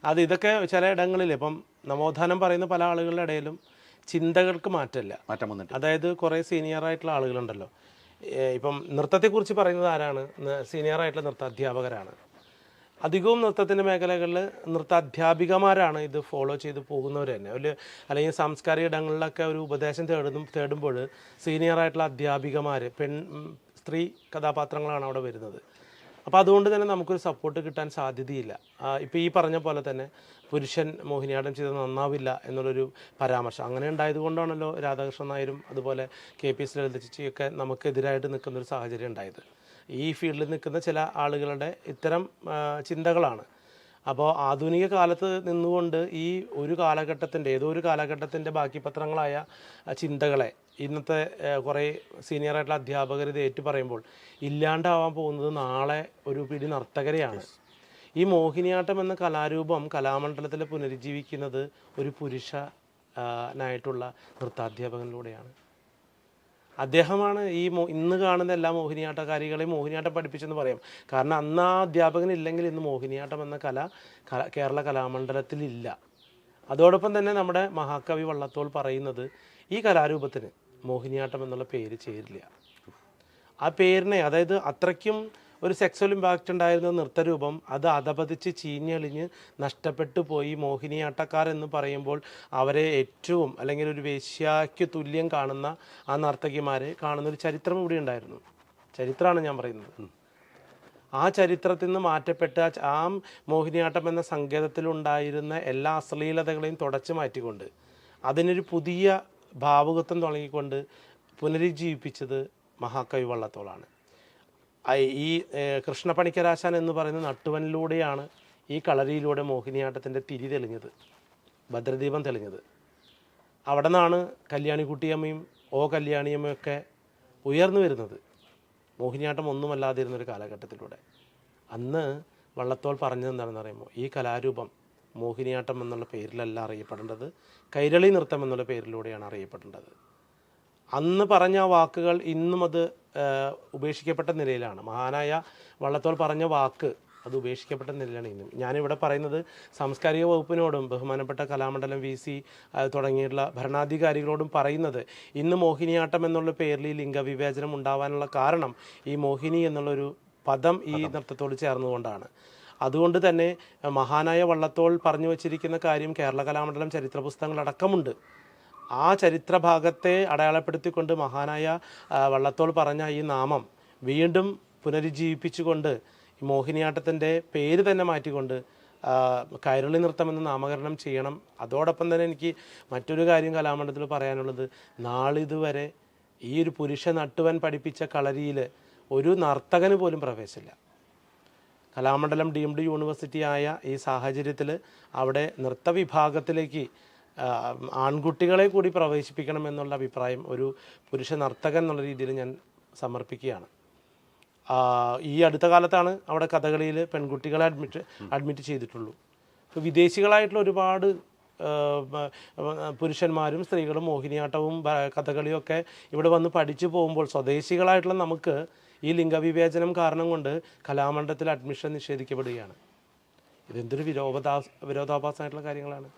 അത് ഇതൊക്കെ ചില ഇടങ്ങളിൽ ഇപ്പം നവോത്ഥാനം പറയുന്ന പല ആളുകളുടെ ഇടയിലും ചിന്തകൾക്ക് മാറ്റം വന്നിട്ട്. അതായത് കുറേ സീനിയർ ആയിട്ടുള്ള ആളുകളുണ്ടല്ലോ. ഇപ്പം നൃത്തത്തെക്കുറിച്ച് പറയുന്നത് ആരാണ്? സീനിയർ ആയിട്ടുള്ള നൃത്ത അധ്യാപകരാണ്. അധികവും നൃത്തത്തിൻ്റെ മേഖലകളിൽ നൃത്ത അധ്യാപികമാരാണ് ഇത് ഫോളോ ചെയ്ത് പോകുന്നവർ തന്നെ. അല്ലെങ്കിൽ സാംസ്കാരിക ഇടങ്ങളിലൊക്കെ ഒരു ഉപദേശം തേടുമ്പോൾ സീനിയറായിട്ടുള്ള അധ്യാപികമാർ, സ്ത്രീ കഥാപാത്രങ്ങളാണ് അവിടെ വരുന്നത്. അപ്പോൾ അതുകൊണ്ട് തന്നെ നമുക്കൊരു സപ്പോർട്ട് കിട്ടാൻ സാധ്യതയില്ല. ഇപ്പോൾ ഈ പറഞ്ഞ പോലെ തന്നെ പുരുഷൻ മോഹിനിയാട്ടം ചെയ്ത് നന്നാവില്ല എന്നുള്ളൊരു പരാമർശം അങ്ങനെ ഉണ്ടായതുകൊണ്ടാണല്ലോ രാധാകൃഷ്ണൻ നായരും അതുപോലെ KP ലളിത ചേച്ചിയൊക്കെ നമുക്കെതിരായിട്ട് നിൽക്കുന്നൊരു സാഹചര്യം ഉണ്ടായത്. ഈ ഫീൽഡിൽ നിൽക്കുന്ന ചില ആളുകളുടെ ഇത്തരം ചിന്തകളാണ്. അപ്പോൾ ആധുനിക കാലത്ത് നിന്നുകൊണ്ട് ഈ ഒരു കാലഘട്ടത്തിൻ്റെ ഏതോ ഒരു കാലഘട്ടത്തിൻ്റെ ബാക്കി പത്രങ്ങളായ ചിന്തകളെ ഇന്നത്തെ കുറേ സീനിയറായിട്ടുള്ള അധ്യാപകർ ഇത് ഏറ്റു പറയുമ്പോൾ ഇല്ലാണ്ടാവാൻ പോകുന്നത് നാളെ ഒരു പിടി നർത്തകരെയാണ്. ഈ മോഹിനിയാട്ടം എന്ന കലാരൂപം കലാമണ്ഡലത്തിൽ പുനരുജ്ജീവിക്കുന്നത് ഒരു പുരുഷനായിട്ടുള്ള നൃത്താധ്യാപകനിലൂടെയാണ്. അദ്ദേഹമാണ് ഈ ഇന്ന് കാണുന്ന എല്ലാ മോഹിനിയാട്ടക്കാരികളെയും മോഹിനിയാട്ടം പഠിപ്പിച്ചെന്ന് പറയാം. കാരണം അന്ന് ആ അധ്യാപകനില്ലെങ്കിൽ ഇന്ന് മോഹിനിയാട്ടം എന്ന കല കേരള കലാമണ്ഡലത്തിലില്ല. അതോടൊപ്പം തന്നെ നമ്മുടെ മഹാകവി വള്ളത്തോൾ പറയുന്നത് ഈ കലാരൂപത്തിന് മോഹിനിയാട്ടം എന്നുള്ള പേര് ചേരില്ല. ആ പേരിനെ, അതായത് അത്രയ്ക്കും ഒരു സെക്സ്വൽ ഇമ്പാക്റ്റ് ഉണ്ടായിരുന്ന നൃത്തരൂപം അത് അധപതിച്ച് ചീഞ്ഞളിഞ്ഞ് നഷ്ടപ്പെട്ടു പോയി. മോഹിനിയാട്ടക്കാരെന്ന് പറയുമ്പോൾ അവരെ ഏറ്റവും അല്ലെങ്കിൽ ഒരു വേശ്യയ്ക്ക് തുല്യം കാണുന്ന ആ നർത്തകിമാരെ കാണുന്നൊരു ചരിത്രം ഇവിടെ ഉണ്ടായിരുന്നു. ചരിത്രമാണ് ഞാൻ പറയുന്നത്. ആ ചരിത്രത്തിൽ നിന്ന് മാറ്റപ്പെട്ട ആ മോഹിനിയാട്ടം എന്ന സങ്കേതത്തിലുണ്ടായിരുന്ന എല്ലാ അശ്ലീലതകളെയും തുടച്ചു മാറ്റിക്കൊണ്ട് അതിനൊരു പുതിയ ഭാവുകത്വം തുടങ്ങിക്കൊണ്ട് പുനരുജ്ജീവിപ്പിച്ചത് മഹാകവി വള്ളത്തോളാണ്. ഈ കൃഷ്ണപ്പണിക്കരാശാൻ എന്ന് പറയുന്ന നട്ടുവനിലൂടെയാണ് ഈ കളരിയിലൂടെ മോഹിനിയാട്ടത്തിൻ്റെ തിരി തെളിഞ്ഞത്, ഭദ്രദീപം തെളിഞ്ഞത്. അവിടെ നിന്നാണ് കല്യാണിക്കുട്ടിയമ്മയും കല്യാണിയമ്മയൊക്കെ ഉയർന്നു വരുന്നത്. മോഹിനിയാട്ടം ഒന്നുമല്ലാതിരുന്നൊരു കാലഘട്ടത്തിലൂടെ. അന്ന് വള്ളത്തോൾ പറഞ്ഞത് എന്താണെന്ന് അറിയുമോ? ഈ കലാരൂപം മോഹിനിയാട്ടം എന്നുള്ള പേരിലല്ല അറിയപ്പെടേണ്ടത്, കൈരളി നൃത്തം എന്നുള്ള പേരിലൂടെയാണ് അറിയപ്പെടേണ്ടത്. അന്ന് പറഞ്ഞ വാക്കുകൾ ഇന്നും അത് ഉപേക്ഷിക്കപ്പെട്ട നിലയിലാണ്. മഹാനായ വള്ളത്തോൾ പറഞ്ഞ വാക്ക് അത് ഉപേക്ഷിക്കപ്പെട്ട നിലയിലാണ് ഇന്നും. ഞാനിവിടെ പറയുന്നത് സാംസ്കാരിക വകുപ്പിനോടും ബഹുമാനപ്പെട്ട കലാമണ്ഡലം VC തുടങ്ങിയിട്ടുള്ള ഭരണാധികാരികളോടും പറയുന്നത്, ഇന്ന് മോഹിനിയാട്ടം എന്നുള്ള പേരിൽ ഈ ലിംഗവിവേചനം ഉണ്ടാവാനുള്ള കാരണം ഈ മോഹിനി എന്നുള്ളൊരു പദം ഈ നൃത്തത്തോട് ചേർന്നുകൊണ്ടാണ്. അതുകൊണ്ട് തന്നെ മഹാനായ വള്ളത്തോൾ പറഞ്ഞു വച്ചിരിക്കുന്ന കാര്യം കേരള കലാമണ്ഡലം ചരിത്ര പുസ്തകങ്ങളടക്കമുണ്ട്. ആ ചരിത്ര ഭാഗത്തെ അടയാളപ്പെടുത്തിക്കൊണ്ട് മഹാനായ വള്ളത്തോൾ പറഞ്ഞ ഈ നാമം വീണ്ടും പുനരുജ്ജീവിപ്പിച്ചുകൊണ്ട് ഈ മോഹിനിയാട്ടത്തിൻ്റെ പേര് തന്നെ മാറ്റിക്കൊണ്ട് കൈരളി നൃത്തം എന്ന് നാമകരണം ചെയ്യണം. അതോടൊപ്പം തന്നെ എനിക്ക് മറ്റൊരു കാര്യം കലാമണ്ഡലത്തിൽ പറയാനുള്ളത്, നാളിതുവരെ ഈ ഒരു പുരുഷ നട്ടുവൻ പഠിപ്പിച്ച കളരിയിൽ ഒരു നർത്തകന് പോലും പ്രവേശമില്ല. കലാമണ്ഡലം ഡീംഡ് യൂണിവേഴ്സിറ്റി ആയ ഈ സാഹചര്യത്തിൽ അവിടെ നൃത്ത വിഭാഗത്തിലേക്ക് ആൺകുട്ടികളെ കൂടി പ്രവേശിപ്പിക്കണം എന്നുള്ള അഭിപ്രായം ഒരു പുരുഷ നർത്തകൻ എന്നുള്ള രീതിയിൽ ഞാൻ സമർപ്പിക്കുകയാണ്. ഈ അടുത്ത കാലത്താണ് അവിടെ കഥകളിയിൽ പെൺകുട്ടികളെ അഡ്മിറ്റ് ചെയ്തിട്ടുള്ളൂ. ഇപ്പോൾ വിദേശികളായിട്ടുള്ള ഒരുപാട് പുരുഷന്മാരും സ്ത്രീകളും മോഹിനിയാട്ടവും കഥകളിയും ഒക്കെ ഇവിടെ വന്ന് പഠിച്ചു പോകുമ്പോൾ സ്വദേശികളായിട്ടുള്ള നമുക്ക് ഈ ലിംഗവിവേചനം കാരണം കൊണ്ട് കലാമണ്ഡലത്തിൽ അഡ്മിഷൻ നിഷേധിക്കപ്പെടുകയാണ്. ഇതെന്തൊരു വിരോധാഭാസമായിട്ടുള്ള കാര്യങ്ങളാണ്.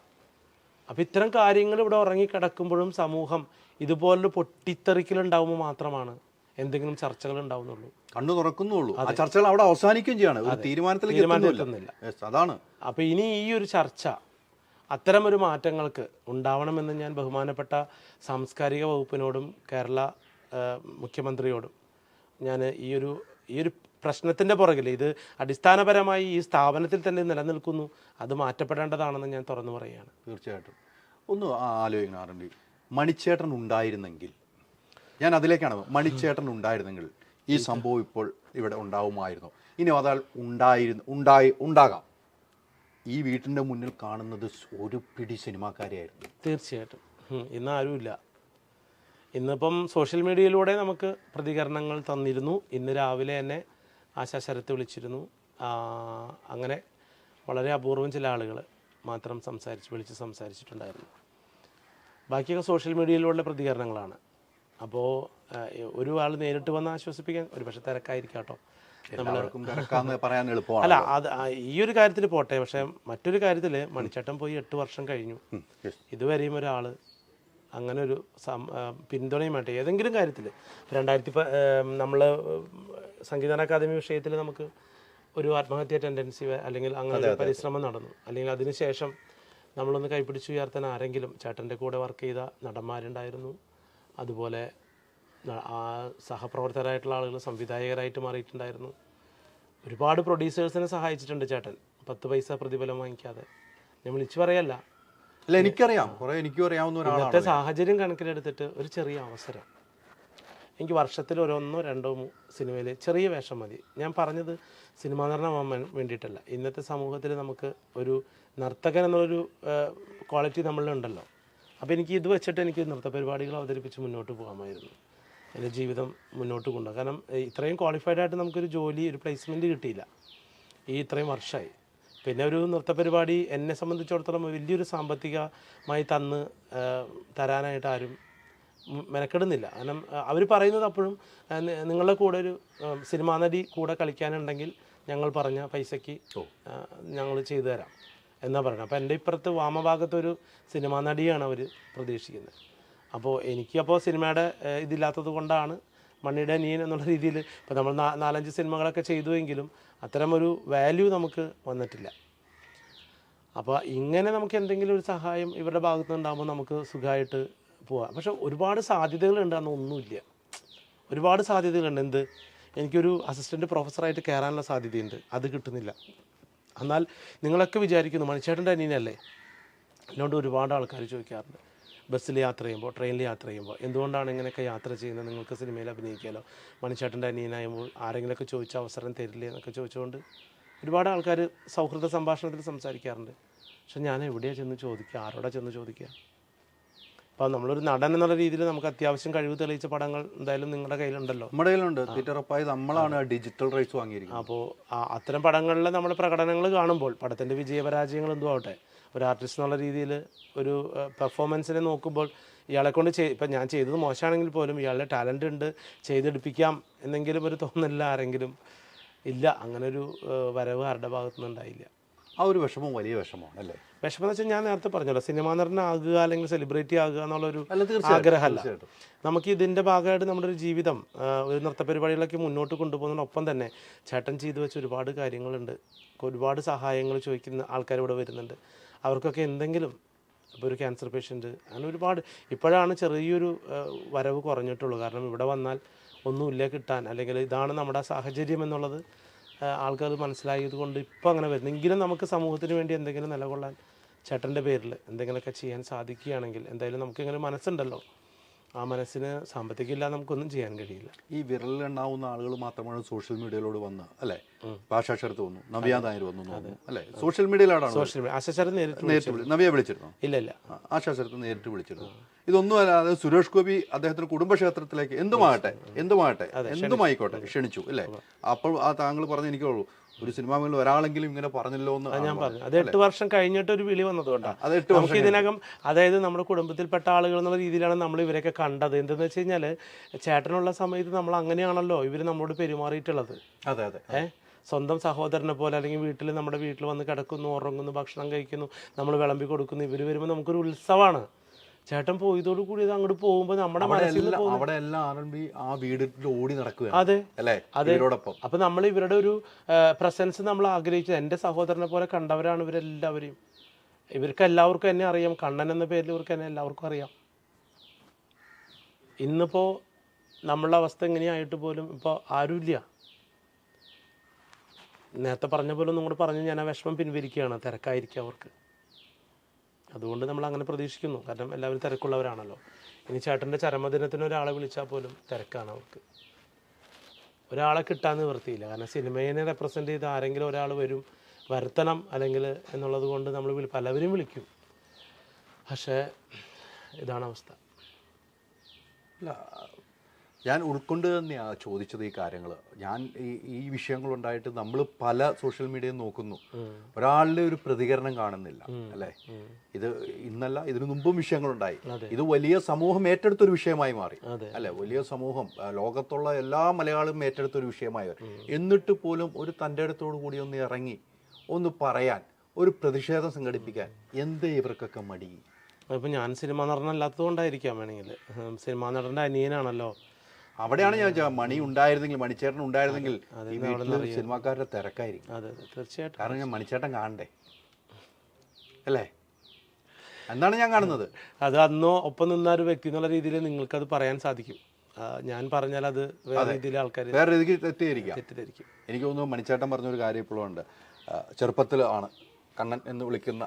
അപ്പോൾ ഇത്തരം കാര്യങ്ങൾ ഇവിടെ ഉറങ്ങിക്കിടക്കുമ്പോഴും സമൂഹം ഇതുപോലൊരു പൊട്ടിത്തെറിക്കലുണ്ടാവുമ്പോൾ മാത്രമാണ് എന്തെങ്കിലും ചർച്ചകൾ ഉണ്ടാവുന്നുള്ളൂ, കണ്ണു തുറക്കുന്നുള്ളൂ. ആ ചർച്ചകൾ അവിടെ അവസാനിക്കുകയും ചെയ്യാണ്, ഒരു തീരുമാനത്തിലെത്തുന്നില്ല. അതാണ്. അപ്പോൾ ഇനി ഈ ഒരു ചർച്ച അത്തരമൊരു മാറ്റങ്ങൾക്ക് ഉണ്ടാവണമെന്ന് ഞാൻ ബഹുമാനപ്പെട്ട സാംസ്കാരിക വകുപ്പിനോടും കേരള മുഖ്യമന്ത്രിയോടും ഞാൻ ഈ ഒരു പ്രശ്നത്തിൻ്റെ പുറകിൽ ഇത് അടിസ്ഥാനപരമായി ഈ സ്ഥാപനത്തിൽ തന്നെ നിലനിൽക്കുന്നു, അത് മാറ്റപ്പെടേണ്ടതാണെന്ന് ഞാൻ തുറന്നു പറയുകയാണ്. തീർച്ചയായിട്ടും. ഒന്ന് ആലോചിക്കണം, മണിച്ചേട്ടൻ ഉണ്ടായിരുന്നെങ്കിൽ, ഞാൻ അതിലേക്കാണ്, മണിച്ചേട്ടൻ ഉണ്ടായിരുന്നെങ്കിൽ ഈ സംഭവം ഇപ്പോൾ ഇവിടെ ഉണ്ടാവുമായിരുന്നു. ഇനി അതാൽ ഉണ്ടാകാം, ഈ വീട്ടിൻ്റെ മുന്നിൽ കാണുന്നത് ഒരു പിടി സിനിമാക്കാരെയായിരുന്നു. തീർച്ചയായിട്ടും. ഇന്ന് ആരുമില്ല. ഇന്നിപ്പം സോഷ്യൽ മീഡിയയിലൂടെ നമുക്ക് പ്രതികരണങ്ങൾ തന്നിരുന്നു. ഇന്ന് രാവിലെ തന്നെ ആശാ ശരത്ത് വിളിച്ചിരുന്നു. അങ്ങനെ വളരെ അപൂർവം ചില ആളുകൾ മാത്രം വിളിച്ച് സംസാരിച്ചിട്ടുണ്ടായിരുന്നു. ബാക്കിയൊക്കെ സോഷ്യൽ മീഡിയയിലുള്ള പ്രതികരണങ്ങളാണ്. അപ്പോൾ ഒരു ആൾ നേരിട്ട് വന്ന് ആശ്വസിപ്പിക്കാൻ ഒരു പക്ഷേ തിരക്കായിരിക്കാം കേട്ടോ, പറയാൻ എളുപ്പമാണ്. അല്ല, അത് ഈ ഒരു കാര്യത്തിൽ പോട്ടെ. പക്ഷേ മറ്റൊരു കാര്യത്തിൽ മണിച്ചേട്ടൻ പോയി 8 വർഷം കഴിഞ്ഞു. ഇതുവരെയും ഒരാൾ അങ്ങനെ ഒരു പിന്തുണയുമായിട്ട് ഏതെങ്കിലും കാര്യത്തിൽ നമ്മൾ സംഗീത അക്കാദമി വിഷയത്തിൽ നമുക്ക് ഒരു ആത്മഹത്യാ ടെൻഡൻസി അല്ലെങ്കിൽ അങ്ങനെ ഒരു പരിശ്രമം നടന്നു, അല്ലെങ്കിൽ അതിനുശേഷം നമ്മളൊന്ന് കൈപ്പിടിച്ച് ഉയർത്താൻ ആരെങ്കിലും, ചേട്ടൻ്റെ കൂടെ വർക്ക് ചെയ്ത നടന്മാരുണ്ടായിരുന്നു, അതുപോലെ ആ സഹപ്രവർത്തകരായിട്ടുള്ള ആളുകൾ സംവിധായകരായിട്ട് മാറിയിട്ടുണ്ടായിരുന്നു. ഒരുപാട് പ്രൊഡ്യൂസേഴ്സിനെ സഹായിച്ചിട്ടുണ്ട് ചേട്ടൻ, 10 പൈസ പ്രതിഫലം വാങ്ങിക്കാതെ. ഞാൻ വിളിച്ചു പറയല്ല, അല്ല, എനിക്കറിയാം, കുറേ എനിക്കും അറിയാവുന്ന ഒരാളാണ്. ഇന്നത്തെ സാഹചര്യം കണക്കിലെടുത്തിട്ട് ഒരു ചെറിയ അവസരം, എനിക്ക് വർഷത്തിൽ 1-2 സിനിമയിൽ ചെറിയ വേഷം മതി. ഞാൻ പറഞ്ഞത് സിനിമാ നടനാവാൻ വേണ്ടിയിട്ടല്ല. ഇന്നത്തെ സമൂഹത്തിൽ നമുക്ക് ഒരു നർത്തകൻ എന്നുള്ളൊരു ക്വാളിറ്റി നമ്മളിലുണ്ടല്ലോ. അപ്പോൾ എനിക്ക് ഇത് വെച്ചിട്ട് എനിക്ക് നൃത്ത പരിപാടികൾ അവതരിപ്പിച്ച് മുന്നോട്ട് പോകാമായിരുന്നു, എൻ്റെ ജീവിതം മുന്നോട്ട് കൊണ്ടുപോകാം. കാരണം ഇത്രയും ക്വാളിഫൈഡ് ആയിട്ട് നമുക്കൊരു ജോലി, ഒരു പ്ലേസ്മെൻറ്റ് കിട്ടിയില്ല ഈ ഇത്രയും വർഷമായി. പിന്നെ ഒരു നൃത്ത പരിപാടി എന്നെ സംബന്ധിച്ചിടത്തോളം വലിയൊരു സാമ്പത്തികമായി തരാനായിട്ട് ആരും മെനക്കെടുന്നില്ല. കാരണം അവർ പറയുന്നത് അപ്പോഴും നിങ്ങളുടെ കൂടെ ഒരു സിനിമാ നടി കൂടെ കളിക്കാനുണ്ടെങ്കിൽ ഞങ്ങൾ പറഞ്ഞ പൈസയ്ക്ക് ഞങ്ങൾ ചെയ്തു തരാം എന്നാ പറയുന്നത്. അപ്പോൾ എൻ്റെ ഇപ്പുറത്ത് വാമഭാഗത്തൊരു സിനിമാ നടിയാണ് അവർ പ്രതീക്ഷിക്കുന്നത്. അപ്പോൾ എനിക്കപ്പോൾ സിനിമയുടെ ഇതില്ലാത്തത് കൊണ്ടാണ് മണ്ണിയുടെ അനിയൻ എന്നുള്ള രീതിയിൽ ഇപ്പോൾ നമ്മൾ 4-5 സിനിമകളൊക്കെ ചെയ്തുവെങ്കിലും അത്തരമൊരു വാല്യൂ നമുക്ക് വന്നിട്ടില്ല. അപ്പോൾ ഇങ്ങനെ നമുക്ക് എന്തെങ്കിലും ഒരു സഹായം ഇവരുടെ ഭാഗത്ത് നിന്നുണ്ടാകുമ്പോൾ നമുക്ക് സുഖമായിട്ട് പോവാം. പക്ഷെ ഒരുപാട് സാധ്യതകളുണ്ട്, അന്നൊന്നുമില്ല. ഒരുപാട് സാധ്യതകളുണ്ട്. എനിക്കൊരു അസിസ്റ്റൻറ്റ് പ്രൊഫസറായിട്ട് കയറാനുള്ള സാധ്യതയുണ്ട്, അത് കിട്ടുന്നില്ല. എന്നാൽ നിങ്ങളൊക്കെ വിചാരിക്കുന്നു മണിച്ചേട്ടൻ്റെ അനിയനല്ലേ. എന്നോട് ഒരുപാട് ആൾക്കാർ ചോദിക്കാറുണ്ട്, ബസ്സിൽ യാത്ര ചെയ്യുമ്പോൾ, ട്രെയിനിൽ യാത്ര ചെയ്യുമ്പോൾ, എന്തുകൊണ്ടാണ് ഇങ്ങനെയൊക്കെ യാത്ര ചെയ്യുന്നത്, നിങ്ങൾക്ക് സിനിമയിൽ അഭിനയിക്കാമല്ലോ, മണിച്ചേട്ടൻ്റെ അനിയനായുമ്പോൾ ആരെങ്കിലുമൊക്കെ ചോദിച്ച അവസരം തരില്ലേ എന്നൊക്കെ ചോദിച്ചുകൊണ്ട് ഒരുപാട് ആൾക്കാർ സൗഹൃദ സംഭാഷണത്തിൽ സംസാരിക്കാറുണ്ട്. പക്ഷെ ഞാൻ എവിടെയാണ് ചെന്ന് ചോദിക്കുക, ആരോടാ ചെന്ന് ചോദിക്കുക? അപ്പോൾ നമ്മളൊരു നടൻ എന്നുള്ള രീതിയിൽ നമുക്ക് അത്യാവശ്യം കഴിവ് തെളിയിച്ച പടങ്ങൾ എന്തായാലും നിങ്ങളുടെ കയ്യിലുണ്ടല്ലോ. നമ്മുടെ കയ്യിലുണ്ട്. തിയേറ്ററപ്പായി നമ്മളാണ് ഡിജിറ്റൽ റൈറ്റ്സ് വാങ്ങിയിരിക്കുന്നത്. അപ്പോൾ അത്തരം പടങ്ങളിൽ നമ്മുടെ പ്രകടനങ്ങൾ കാണുമ്പോൾ, പടത്തിൻ്റെ വിജയപരാജയങ്ങൾ എന്തും ആവട്ടെ, ഒരു ആർട്ടിസ്റ്റ് എന്നുള്ള രീതിയിൽ ഒരു പെർഫോമൻസിനെ നോക്കുമ്പോൾ ഇയാളെ കൊണ്ട് ഇപ്പം ഞാൻ ചെയ്തത് മോശമാണെങ്കിൽ പോലും ഇയാളുടെ ടാലൻ്റ് ഉണ്ട്, ചെയ്തെടുപ്പിക്കാം എന്നെങ്കിലും ഒരു തോന്നലില്ല ആരെങ്കിലും ഇല്ല. അങ്ങനൊരു വരവ് ആരുടെ ഭാഗത്തുനിന്ന് ഉണ്ടായില്ല. ആ ഒരു വിഷമം വലിയ വിഷമമാണ് അല്ലേ? വിഷമം എന്ന് വെച്ചാൽ ഞാൻ നേരത്തെ പറഞ്ഞല്ലോ, സിനിമാ നടനാകുക അല്ലെങ്കിൽ സെലിബ്രിറ്റി ആകുക എന്നുള്ളൊരു ആഗ്രഹമല്ല. നമുക്ക് ഇതിൻ്റെ ഭാഗമായിട്ട് നമ്മുടെ ഒരു ജീവിതം, ഒരു നൃത്ത പരിപാടികളൊക്കെ മുന്നോട്ട് കൊണ്ടുപോകുന്നതിനൊപ്പം തന്നെ ചേട്ടൻ ചെയ്തു വെച്ച ഒരുപാട് കാര്യങ്ങളുണ്ട്. ഒരുപാട് സഹായങ്ങൾ ചോദിക്കുന്ന ആൾക്കാർ ഇവിടെ വരുന്നുണ്ട്. അവർക്കൊക്കെ എന്തെങ്കിലും, ഇപ്പോൾ ഒരു ക്യാൻസർ പേഷ്യൻറ്റ്, അങ്ങനെ ഒരുപാട്. ഇപ്പോഴാണ് ചെറിയൊരു വരവ് കുറഞ്ഞിട്ടുള്ളൂ. കാരണം ഇവിടെ വന്നാൽ ഒന്നുമില്ല കിട്ടാൻ, അല്ലെങ്കിൽ ഇതാണ് നമ്മുടെ സാഹചര്യം എന്നുള്ളത് ആൾക്കാർ മനസ്സിലായത് കൊണ്ട് ഇപ്പോൾ അങ്ങനെ വരുന്നെങ്കിലും നമുക്ക് സമൂഹത്തിന് വേണ്ടി എന്തെങ്കിലും നിലകൊള്ളാൻ ചേട്ടൻ്റെ പേരിൽ എന്തെങ്കിലുമൊക്കെ ചെയ്യാൻ സാധിക്കുകയാണെങ്കിൽ എന്തായാലും നമുക്കിങ്ങനെ മനസ്സുണ്ടല്ലോ. ആ മനസ്സിന് സാമ്പത്തികമില്ല, നമുക്കൊന്നും ചെയ്യാൻ കഴിയില്ല. ഈ വിരലിലുണ്ടാവുന്ന ആളുകൾ മാത്രമാണ് സോഷ്യൽ മീഡിയയിലോട് വന്ന് അല്ലേ? ആശാ ശരത്ത് വന്നു, നവ്യ നായർ വന്നു അല്ലേ? സോഷ്യൽ മീഡിയയിലാണ്. ആശാ ശരത്ത് നേരിട്ട് നവ്യ വിളിച്ചിരുന്നു? ഇല്ല. ആശാ ശരത്ത് നേരിട്ട് വിളിച്ചിരുന്നു. ഇതൊന്നും അല്ലാതെ സുരേഷ് ഗോപി അദ്ദേഹത്തിന് കുടുംബക്ഷേത്രത്തിലേക്ക് എന്തുമായിക്കോട്ടെ എന്തുമായിക്കോട്ടെ ക്ഷണിച്ചു അല്ലേ? അപ്പോൾ ആ താങ്കൾ പറഞ്ഞ എനിക്കുള്ളൂ, ഒരു സിനിമാ മേഖലയിൽ ഒരാളെങ്കിലും ഇങ്ങനെ പറഞ്ഞല്ലോ എന്ന് ഞാൻ പറഞ്ഞു. അത് 8 വർഷം കഴിഞ്ഞിട്ട് ഒരു വിളി വന്നതുകൊണ്ടാണ്. അത് 8 വർഷം നമുക്ക് ഇതിനകം, അതായത് നമ്മുടെ കുടുംബത്തിൽപ്പെട്ട ആളുകൾ എന്നുള്ള രീതിയിലാണ് നമ്മൾ ഇവരെയൊക്കെ കണ്ടത്. എന്തെന്ന് വെച്ച് കഴിഞ്ഞാൽ ചേട്ടനുള്ള സമയത്ത് നമ്മൾ അങ്ങനെയാണല്ലോ ഇവർ നമ്മളോട് പെരുമാറിയിട്ടുള്ളത്. അതെ അതെ. സ്വന്തം സഹോദരനെ പോലെ, അല്ലെങ്കിൽ നമ്മുടെ വീട്ടിൽ വന്ന് കിടക്കുന്നു, ഉറങ്ങുന്നു, ഭക്ഷണം കഴിക്കുന്നു, നമ്മൾ വിളമ്പി കൊടുക്കുന്നു. ഇവർ വരുമ്പോൾ നമുക്കൊരു ഉത്സവമാണ്. ചേട്ടൻ പോയതോട് കൂടി ഇത് അങ്ങോട്ട് പോകുമ്പോൾ നമ്മുടെ മനസ്സിൽ അവിടെ എല്ലാം ആർ&ബി ആ വീടിൽ ഓടി നടക്കുകയാണ്. അതെ അല്ലേ? അതെ. ഇവരോടൊപ്പം അപ്പൊ നമ്മൾ ഇവരുടെ ഒരു പ്രസൻസ് നമ്മൾ ആഗ്രഹിച്ചത്. എൻ്റെ സഹോദരനെ പോലെ കണ്ടവരാണ് ഇവരെല്ലാവരെയും. ഇവർക്ക് എല്ലാവർക്കും എന്നെ അറിയാം. കണ്ണൻ എന്ന പേരിൽ ഇവർക്ക് എന്നെ എല്ലാവർക്കും അറിയാം. ഇന്നിപ്പോൾ നമ്മളുടെ അവസ്ഥ എങ്ങനെയായിട്ട് പോലും ഇപ്പോൾ ആരുമില്ല. നേരത്തെ പറഞ്ഞ പോലെ ഒന്നും കൂടെ പറഞ്ഞ് ഞാൻ ആ വിഷമം പിൻവലിക്കുകയാണ്. തിരക്കായിരിക്കും അവർക്ക്. അതുകൊണ്ട് നമ്മൾ അങ്ങനെ പ്രതീക്ഷിക്കുന്നു. കാരണം എല്ലാവരും തിരക്കുള്ളവരാണല്ലോ. ഇനി ചേട്ടൻ്റെ ചരമദിനത്തിന് ഒരാളെ വിളിച്ചാൽ പോലും തിരക്കാണ് അവർക്ക്. ഒരാളെ കിട്ടാൻ നിവൃത്തിയില്ല. കാരണം സിനിമയെ റെപ്രസെൻ്റ് ചെയ്ത് ആരെങ്കിലും ഒരാൾ വരും, വരുത്തണം അല്ലെങ്കിൽ എന്നുള്ളത് കൊണ്ട് നമ്മൾ പലവരും വിളിക്കും. പക്ഷേ ഇതാണ് അവസ്ഥ. അല്ല, ഞാൻ ഉൾക്കൊണ്ട് തന്നെയാണ് ചോദിച്ചത് ഈ കാര്യങ്ങൾ. ഞാൻ ഈ വിഷയങ്ങളുണ്ടായിട്ട് നമ്മൾ പല സോഷ്യൽ മീഡിയയും നോക്കുന്നു, ഒരാളുടെ ഒരു പ്രതികരണം കാണുന്നില്ല. അല്ലേ? ഇത് ഇന്നല്ല, ഇതിനു മുമ്പും വിഷയങ്ങളുണ്ടായി. ഇത് വലിയ സമൂഹം ഏറ്റെടുത്തൊരു വിഷയമായി മാറി. അല്ലെ? വലിയ സമൂഹം, ലോകത്തുള്ള എല്ലാ മലയാളികളും ഏറ്റെടുത്തൊരു വിഷയമായി. എന്നിട്ട് പോലും ഒരു തൻ്റെ അടുത്തോടു കൂടി ഒന്ന് ഇറങ്ങി ഒന്ന് പറയാൻ, ഒരു പ്രതിഷേധം സംഘടിപ്പിക്കാൻ എന്തേ ഇവർക്കൊക്കെ മടി? അതിപ്പോൾ ഞാൻ സിനിമാ നടനല്ലാത്തത് കൊണ്ടായിരിക്കാം. വേണമെങ്കിൽ സിനിമാ നടൻ്റെ അനിയനാണല്ലോ. അവിടെയാണ് ഞാൻ മണി ഉണ്ടായിരുന്നെങ്കിൽ, മണിച്ചേട്ടൻ ഉണ്ടായിരുന്നെങ്കിൽ ഈ വീട്ടിൽ സിനിമാക്കാരുടെ തിരക്കായിരിക്കും. അതെ അതെ, തീർച്ചയായിട്ടും. കാരണം ഞാൻ മണിച്ചേട്ടൻ കാണണ്ടേ? അല്ലേ? എന്നാണ് ഞാൻ കാണുന്നത്. അത് അന്നോ ഒപ്പം നിന്ന ഒരു വ്യക്തി എന്നുള്ള രീതിയിൽ നിങ്ങൾക്കത് പറയാൻ സാധിക്കും. ഞാൻ പറഞ്ഞാൽ അത് വേറെ രീതിയിൽ ആൾക്കാർ വേറെ രീതിക്ക് തെറ്റിദ്ധരിക്കും. എനിക്ക് തോന്നുന്നു മണിച്ചേട്ടൻ പറഞ്ഞൊരു കാര്യം ഇപ്പോഴും ഉണ്ട്. ചെറുപ്പത്തിൽ ആണ് കണ്ണൻ എന്ന് വിളിക്കുന്ന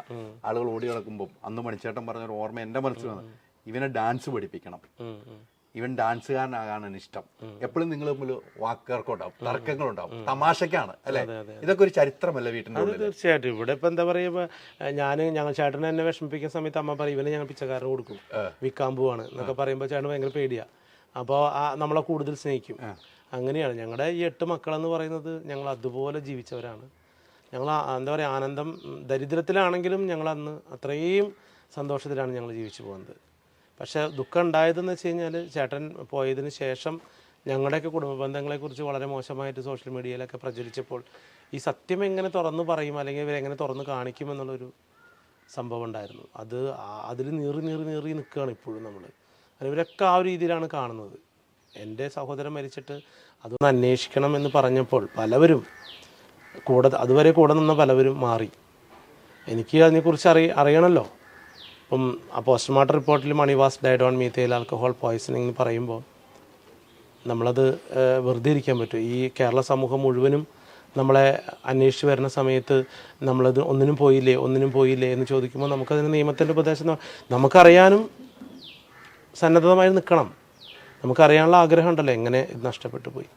ആളുകൾ ഓടി നടക്കുമ്പോൾ അന്ന് മണിച്ചേട്ടൻ പറഞ്ഞൊരു ഓർമ്മ എൻ്റെ മനസ്സിൽ വന്നു. ഇവനെ ഡാൻസ് പഠിപ്പിക്കണം, ഇവൻ ഡാൻസുകാരനാകാനാണ് ഇഷ്ടം. എപ്പോഴും നിങ്ങൾ തമ്മിൽ വാക്കുകൾക്കുണ്ടാവും, തർക്കങ്ങളുണ്ടാവും, തമാശക്കാണ്. അല്ലെ? ഇതൊക്കെ ഒരു ചരിത്രമല്ല വീട്ടിൻ്റെ ഉള്ളിൽ? തീർച്ചയായിട്ടും. ഇവിടെ ഇപ്പം എന്താ പറയുക, ഞങ്ങൾ ചേട്ടനെ എന്നെ വിഷമിപ്പിക്കുന്ന സമയത്ത് അമ്മ പറയും ഇവനെ ഞങ്ങൾ പിച്ചക്കാരന് കൊടുക്കും, വിൽക്കാൻ പോവാണ് എന്നൊക്കെ പറയുമ്പോൾ ചേട്ടൻ ഭയങ്കര പേടിയാണ്. അപ്പോൾ നമ്മളെ കൂടുതൽ സ്നേഹിക്കും. അങ്ങനെയാണ് ഞങ്ങളുടെ ഈ 8 മക്കളെന്ന് പറയുന്നത്. ഞങ്ങൾ അതുപോലെ ജീവിച്ചവരാണ്. ഞങ്ങൾ എന്താ പറയുക, ആനന്ദം, ദരിദ്രത്തിലാണെങ്കിലും ഞങ്ങൾ അന്ന് അത്രയും സന്തോഷത്തിലാണ് ഞങ്ങൾ ജീവിച്ചു പോകുന്നത്. പക്ഷേ ദുഃഖം ഉണ്ടായതെന്ന് വെച്ച് കഴിഞ്ഞാൽ ചേട്ടൻ പോയതിന് ശേഷം ഞങ്ങളുടെയൊക്കെ കുടുംബ ബന്ധങ്ങളെക്കുറിച്ച് വളരെ മോശമായിട്ട് സോഷ്യൽ മീഡിയയിലൊക്കെ പ്രചരിച്ചപ്പോൾ ഈ സത്യം എങ്ങനെ തുറന്ന് പറയും, അല്ലെങ്കിൽ ഇവരെങ്ങനെ തുറന്ന് കാണിക്കും എന്നുള്ളൊരു സംഭവം ഉണ്ടായിരുന്നു. അതിൽ നീറി നിൽക്കുകയാണ് ഇപ്പോഴും നമ്മൾ. ഇവരൊക്കെ ആ ഒരു രീതിയിലാണ് കാണുന്നത്. എൻ്റെ സഹോദരൻ മരിച്ചിട്ട് അതൊന്ന് അന്വേഷിക്കണം എന്ന് പറഞ്ഞപ്പോൾ പലവരും അതുവരെ കൂടെ നിന്ന പലവരും മാറി. എനിക്ക് അതിനെക്കുറിച്ച് അറിയണമല്ലോ. ഇപ്പം ആ പോസ്റ്റ്മോർട്ടം റിപ്പോർട്ടിൽ Mani was died on methyl alcohol poisoning എന്ന് പറയുമ്പോൾ നമ്മളത് വെറുതെ ഇരിക്കാൻ പറ്റും? ഈ കേരള സമൂഹം മുഴുവനും നമ്മളെ അന്വേഷിച്ച് വരുന്ന സമയത്ത് നമ്മളത് ഒന്നിനും പോയില്ലേ എന്ന് ചോദിക്കുമ്പോൾ നമുക്കതിന് നിയമത്തിൻ്റെ ഉപദേശം നമുക്കറിയാനും സന്നദ്ധമായി നിൽക്കണം. നമുക്കറിയാനുള്ള ആഗ്രഹം ഉണ്ടല്ലോ എങ്ങനെ ഇത് നഷ്ടപ്പെട്ടു പോയി.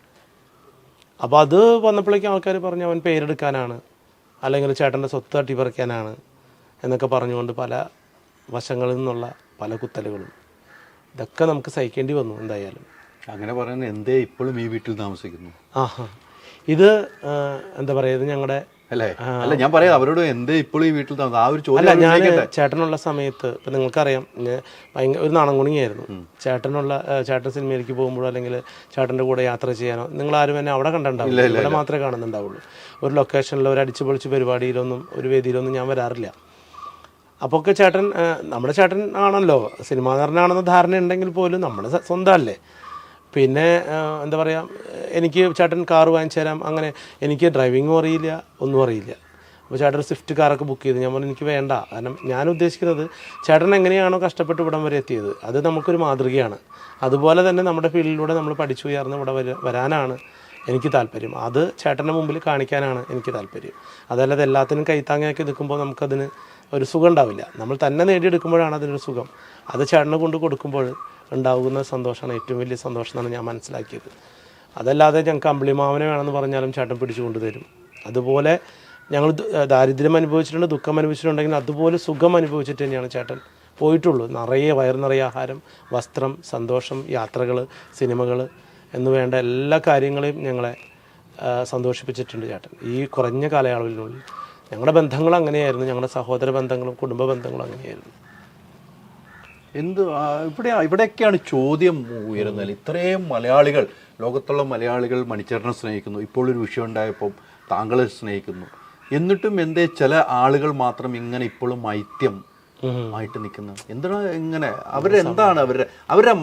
അപ്പോൾ അത് വന്നപ്പോഴേക്കും ആൾക്കാർ പറഞ്ഞു അവൻ പേരെടുക്കാനാണ്, അല്ലെങ്കിൽ ചേട്ടൻ്റെ സ്വത്ത് തട്ടിപ്പറിക്കാനാണ് എന്നൊക്കെ പറഞ്ഞുകൊണ്ട് പല വശങ്ങളിൽ നിന്നുള്ള പല കുത്തലുകളും ഇതൊക്കെ നമുക്ക് സഹിക്കേണ്ടി വന്നു. എന്തായാലും അങ്ങനെ പറയുന്നത് എന്തേ ഇപ്പോഴും ഈ വീട്ടിൽ താമസിക്കുന്നു? ഇത് എന്താ പറയുക, ഇത് ഞങ്ങളുടെ അല്ല ഞാൻ പറയാം അവരോട് എന്തേ ഇപ്പോഴും ഈ വീട്ടിൽ താമസം, ആ ഒരു ചോദ്യം. അല്ല, ഞാൻ ചേട്ടനുള്ള സമയത്ത് ഇപ്പം നിങ്ങൾക്കറിയാം ഭയങ്കര ഒരു നാണംകുണിയായിരുന്നു. ചേട്ടൻ സിനിമയിലേക്ക് പോകുമ്പോഴോ അല്ലെങ്കിൽ ചേട്ടൻ്റെ കൂടെ യാത്ര ചെയ്യാനോ നിങ്ങളാരും എന്നെ അവിടെ കണ്ടിട്ടുണ്ടാവില്ല. ഇവിടെ മാത്രമേ കാണുന്നുണ്ടാവുള്ളൂ. ഒരു ലൊക്കേഷനിലോ ഒരു അടിച്ചുപൊളിച്ച് പരിപാടിയിലൊന്നും ഒരു വേദിയിലൊന്നും ഞാൻ വരാറില്ല. അപ്പോൾ ഒക്കെ നമ്മുടെ ചേട്ടൻ ആണല്ലോ, സിനിമാ നടനാണെന്ന ധാരണ ഉണ്ടെങ്കിൽ പോലും നമ്മുടെ സ്വന്തം അല്ലേ. പിന്നെ എന്താ പറയുക, എനിക്ക് ചേട്ടൻ കാറ് വാങ്ങിച്ചു തരാം, അങ്ങനെ എനിക്ക് ഡ്രൈവിങ്ങും അറിയില്ല, ഒന്നും അറിയില്ല. അപ്പോൾ ചേട്ടൻ സ്വിഫ്റ്റ് കാറൊക്കെ ബുക്ക് ചെയ്ത് ഞാൻ പറഞ്ഞു എനിക്ക് വേണ്ട. കാരണം ഞാൻ ഉദ്ദേശിക്കുന്നത് ചേട്ടൻ എങ്ങനെയാണോ കഷ്ടപ്പെട്ട് ഇവിടം വരെ എത്തിയത് അത് നമുക്കൊരു മാതൃകയാണ്. അതുപോലെ തന്നെ നമ്മുടെ ഫീൽഡിലൂടെ നമ്മൾ പഠിച്ചു ഉയർന്ന് ഇവിടെ വരാനാണ് എനിക്ക് താല്പര്യം. അത് ചേട്ടൻ്റെ മുമ്പിൽ കാണിക്കാനാണ് എനിക്ക് താല്പര്യം. അതല്ലാതെ എല്ലാത്തിനും കൈത്താങ്ങയാക്കി നിൽക്കുമ്പോൾ നമുക്കതിന് ഒരു സുഖം ഉണ്ടാവില്ല. നമ്മൾ തന്നെ നേടിയെടുക്കുമ്പോഴാണ് അതിനൊരു സുഖം. അത് ചേട്ടനെ കൊണ്ട് കൊടുക്കുമ്പോൾ ഉണ്ടാകുന്ന സന്തോഷമാണ് ഏറ്റവും വലിയ സന്തോഷം എന്നാണ് ഞാൻ മനസ്സിലാക്കിയത്. അതല്ലാതെ ഞങ്ങൾക്ക് അമ്പിളിമാവനെ വേണമെന്ന് പറഞ്ഞാലും ചേട്ടൻ പിടിച്ചു കൊണ്ടുതരും. അതുപോലെ ഞങ്ങൾ ദാരിദ്ര്യം അനുഭവിച്ചിട്ടുണ്ട്, ദുഃഖം അനുഭവിച്ചിട്ടുണ്ടെങ്കിൽ അതുപോലെ സുഖം അനുഭവിച്ചിട്ട് തന്നെയാണ് ചേട്ടൻ പോയിട്ടുള്ളൂ. വയറ് നിറയെ ആഹാരം, വസ്ത്രം, സന്തോഷം, യാത്രകൾ, സിനിമകൾ എന്ന് വേണ്ട എല്ലാ കാര്യങ്ങളെയും ഞങ്ങളെ സന്തോഷിപ്പിച്ചിട്ടുണ്ട് ചേട്ടൻ ഈ കുറഞ്ഞ കാലയളവിനുള്ളിൽ. ഞങ്ങളുടെ ബന്ധങ്ങൾ അങ്ങനെയായിരുന്നു, ഞങ്ങളുടെ സഹോദര ബന്ധങ്ങളും കുടുംബ ബന്ധങ്ങളും അങ്ങനെയായിരുന്നു. ഇവിടെയൊക്കെയാണ് ചോദ്യം ഉയരുന്നത്. ഇത്രയും മലയാളികൾ, ലോകത്തുള്ള മലയാളികൾ മണിച്ചേട്ടനെ സ്നേഹിക്കുന്നു, ഇപ്പോൾ ഒരു വിഷയം ഉണ്ടായപ്പോൾ താങ്കളെ സ്നേഹിക്കുന്നു, എന്നിട്ടും എന്തേ ചില ആളുകൾ മാത്രം ഇങ്ങനെ ഇപ്പോഴും ഐത്യം ആയിട്ട് നിൽക്കുന്നത്? എന്താണ് ഇങ്ങനെ? അവരെന്താണ് അവരുടെ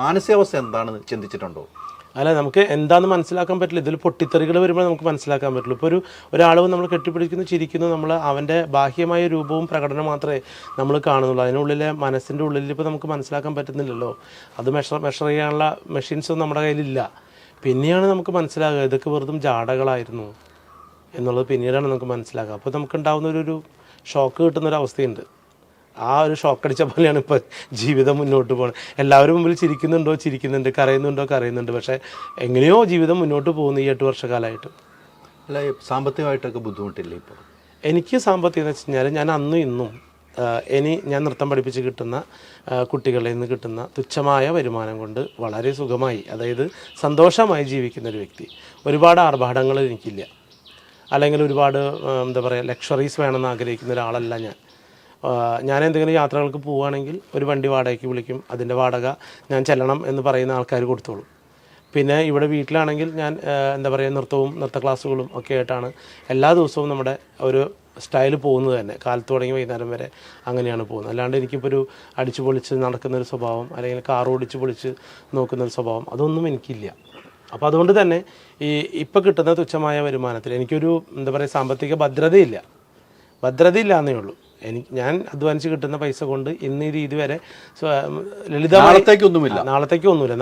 മാനസികാവസ്ഥ എന്താണെന്ന് ചിന്തിച്ചിട്ടുണ്ടോ? അല്ല, നമുക്ക് എന്താണെന്ന് മനസ്സിലാക്കാൻ പറ്റില്ല. ഇതിൽ പൊട്ടിത്തെറികൾ വരുമ്പോൾ നമുക്ക് മനസ്സിലാക്കാൻ പറ്റുള്ളൂ. ഇപ്പോൾ ഒരാൾ നമ്മൾ കെട്ടിപ്പിടിക്കുന്നു, ചിരിക്കുന്നു, നമ്മൾ അവൻ്റെ ബാഹ്യമായ രൂപവും പ്രകടനം മാത്രമേ നമ്മൾ കാണുന്നുള്ളൂ. അതിനുള്ളിലെ മനസ്സിൻ്റെ ഉള്ളിൽ ഇപ്പോൾ നമുക്ക് മനസ്സിലാക്കാൻ പറ്റുന്നില്ലല്ലോ. അത് മെഷർ ചെയ്യാനുള്ള മെഷീൻസൊന്നും നമ്മുടെ കയ്യിലില്ല. പിന്നെയാണ് നമുക്ക് മനസ്സിലാകുക ഇതൊക്കെ വെറുതും ജാടകളായിരുന്നു എന്നുള്ളത് പിന്നീടാണ് നമുക്ക് മനസ്സിലാക്കുക. അപ്പോൾ നമുക്കുണ്ടാകുന്ന ഒരു ഷോക്ക് കിട്ടുന്നൊരവസ്ഥയുണ്ട്. ആ ഒരു ഷോക്ക് അടിച്ച പോലെയാണ് ഇപ്പോൾ ജീവിതം മുന്നോട്ട് പോകുന്നത്. എല്ലാവരും മുമ്പിൽ ചിരിക്കുന്നുണ്ട്, കരയുന്നുണ്ട്. പക്ഷേ എങ്ങനെയോ ജീവിതം മുന്നോട്ട് പോകുന്നു ഈ 8 വർഷക്കാലമായിട്ട്. അല്ല, സാമ്പത്തികമായിട്ടൊക്കെ ബുദ്ധിമുട്ടില്ലേ ഇപ്പോൾ? എനിക്ക് സാമ്പത്തികം എന്ന് വെച്ച് കഴിഞ്ഞാൽ ഞാൻ അന്നും ഇന്നും ഞാൻ നൃത്തം പഠിപ്പിച്ച് കിട്ടുന്ന കുട്ടികളിൽ നിന്ന് കിട്ടുന്ന തുച്ഛമായ വരുമാനം കൊണ്ട് വളരെ സുഖമായി, അതായത് സന്തോഷമായി ജീവിക്കുന്ന ഒരു വ്യക്തി. ഒരുപാട് ആർഭാടങ്ങൾ എനിക്കില്ല, അല്ലെങ്കിൽ ഒരുപാട് എന്താ പറയുക ലക്ഷറീസ് വേണമെന്ന് ആഗ്രഹിക്കുന്ന ഒരാളല്ല ഞാൻ എന്തെങ്കിലും യാത്രകൾക്ക് പോവുകയാണെങ്കിൽ ഒരു വണ്ടി വാടകയ്ക്ക് വിളിക്കും, അതിൻ്റെ വാടക ഞാൻ ചെല്ലണം എന്ന് പറയുന്ന ആൾക്കാർ കൊടുത്തോളും. പിന്നെ ഇവിടെ വീട്ടിലാണെങ്കിൽ ഞാൻ എന്താ പറയുക നൃത്തവും നൃത്ത ക്ലാസ്സുകളും ഒക്കെ ആയിട്ടാണ് എല്ലാ ദിവസവും നമ്മുടെ ഒരു സ്റ്റൈൽ പോകുന്നത് തന്നെ. കാലത്ത് തുടങ്ങി വൈകുന്നേരം വരെ അങ്ങനെയാണ് പോകുന്നത്. അല്ലാണ്ട് എനിക്കിപ്പോൾ ഒരു അടിച്ചു പൊളിച്ച് നടക്കുന്നൊരു സ്വഭാവം, അല്ലെങ്കിൽ കാർ ഓടിച്ച് പൊളിച്ച് നോക്കുന്നൊരു സ്വഭാവം, അതൊന്നും എനിക്കില്ല. അപ്പോൾ അതുകൊണ്ട് തന്നെ ഇപ്പോൾ കിട്ടുന്ന തുച്ഛമായ വരുമാനത്തിൽ എനിക്കൊരു എന്താ പറയുക സാമ്പത്തിക ഭദ്രതയില്ല എന്നേ ഉള്ളൂ. ഞാൻ അധ്വാനിച്ച് കിട്ടുന്ന പൈസ കൊണ്ട് ഇന്ന് ഈ രീതി വരെ നാളത്തേക്കൊന്നുമില്ല.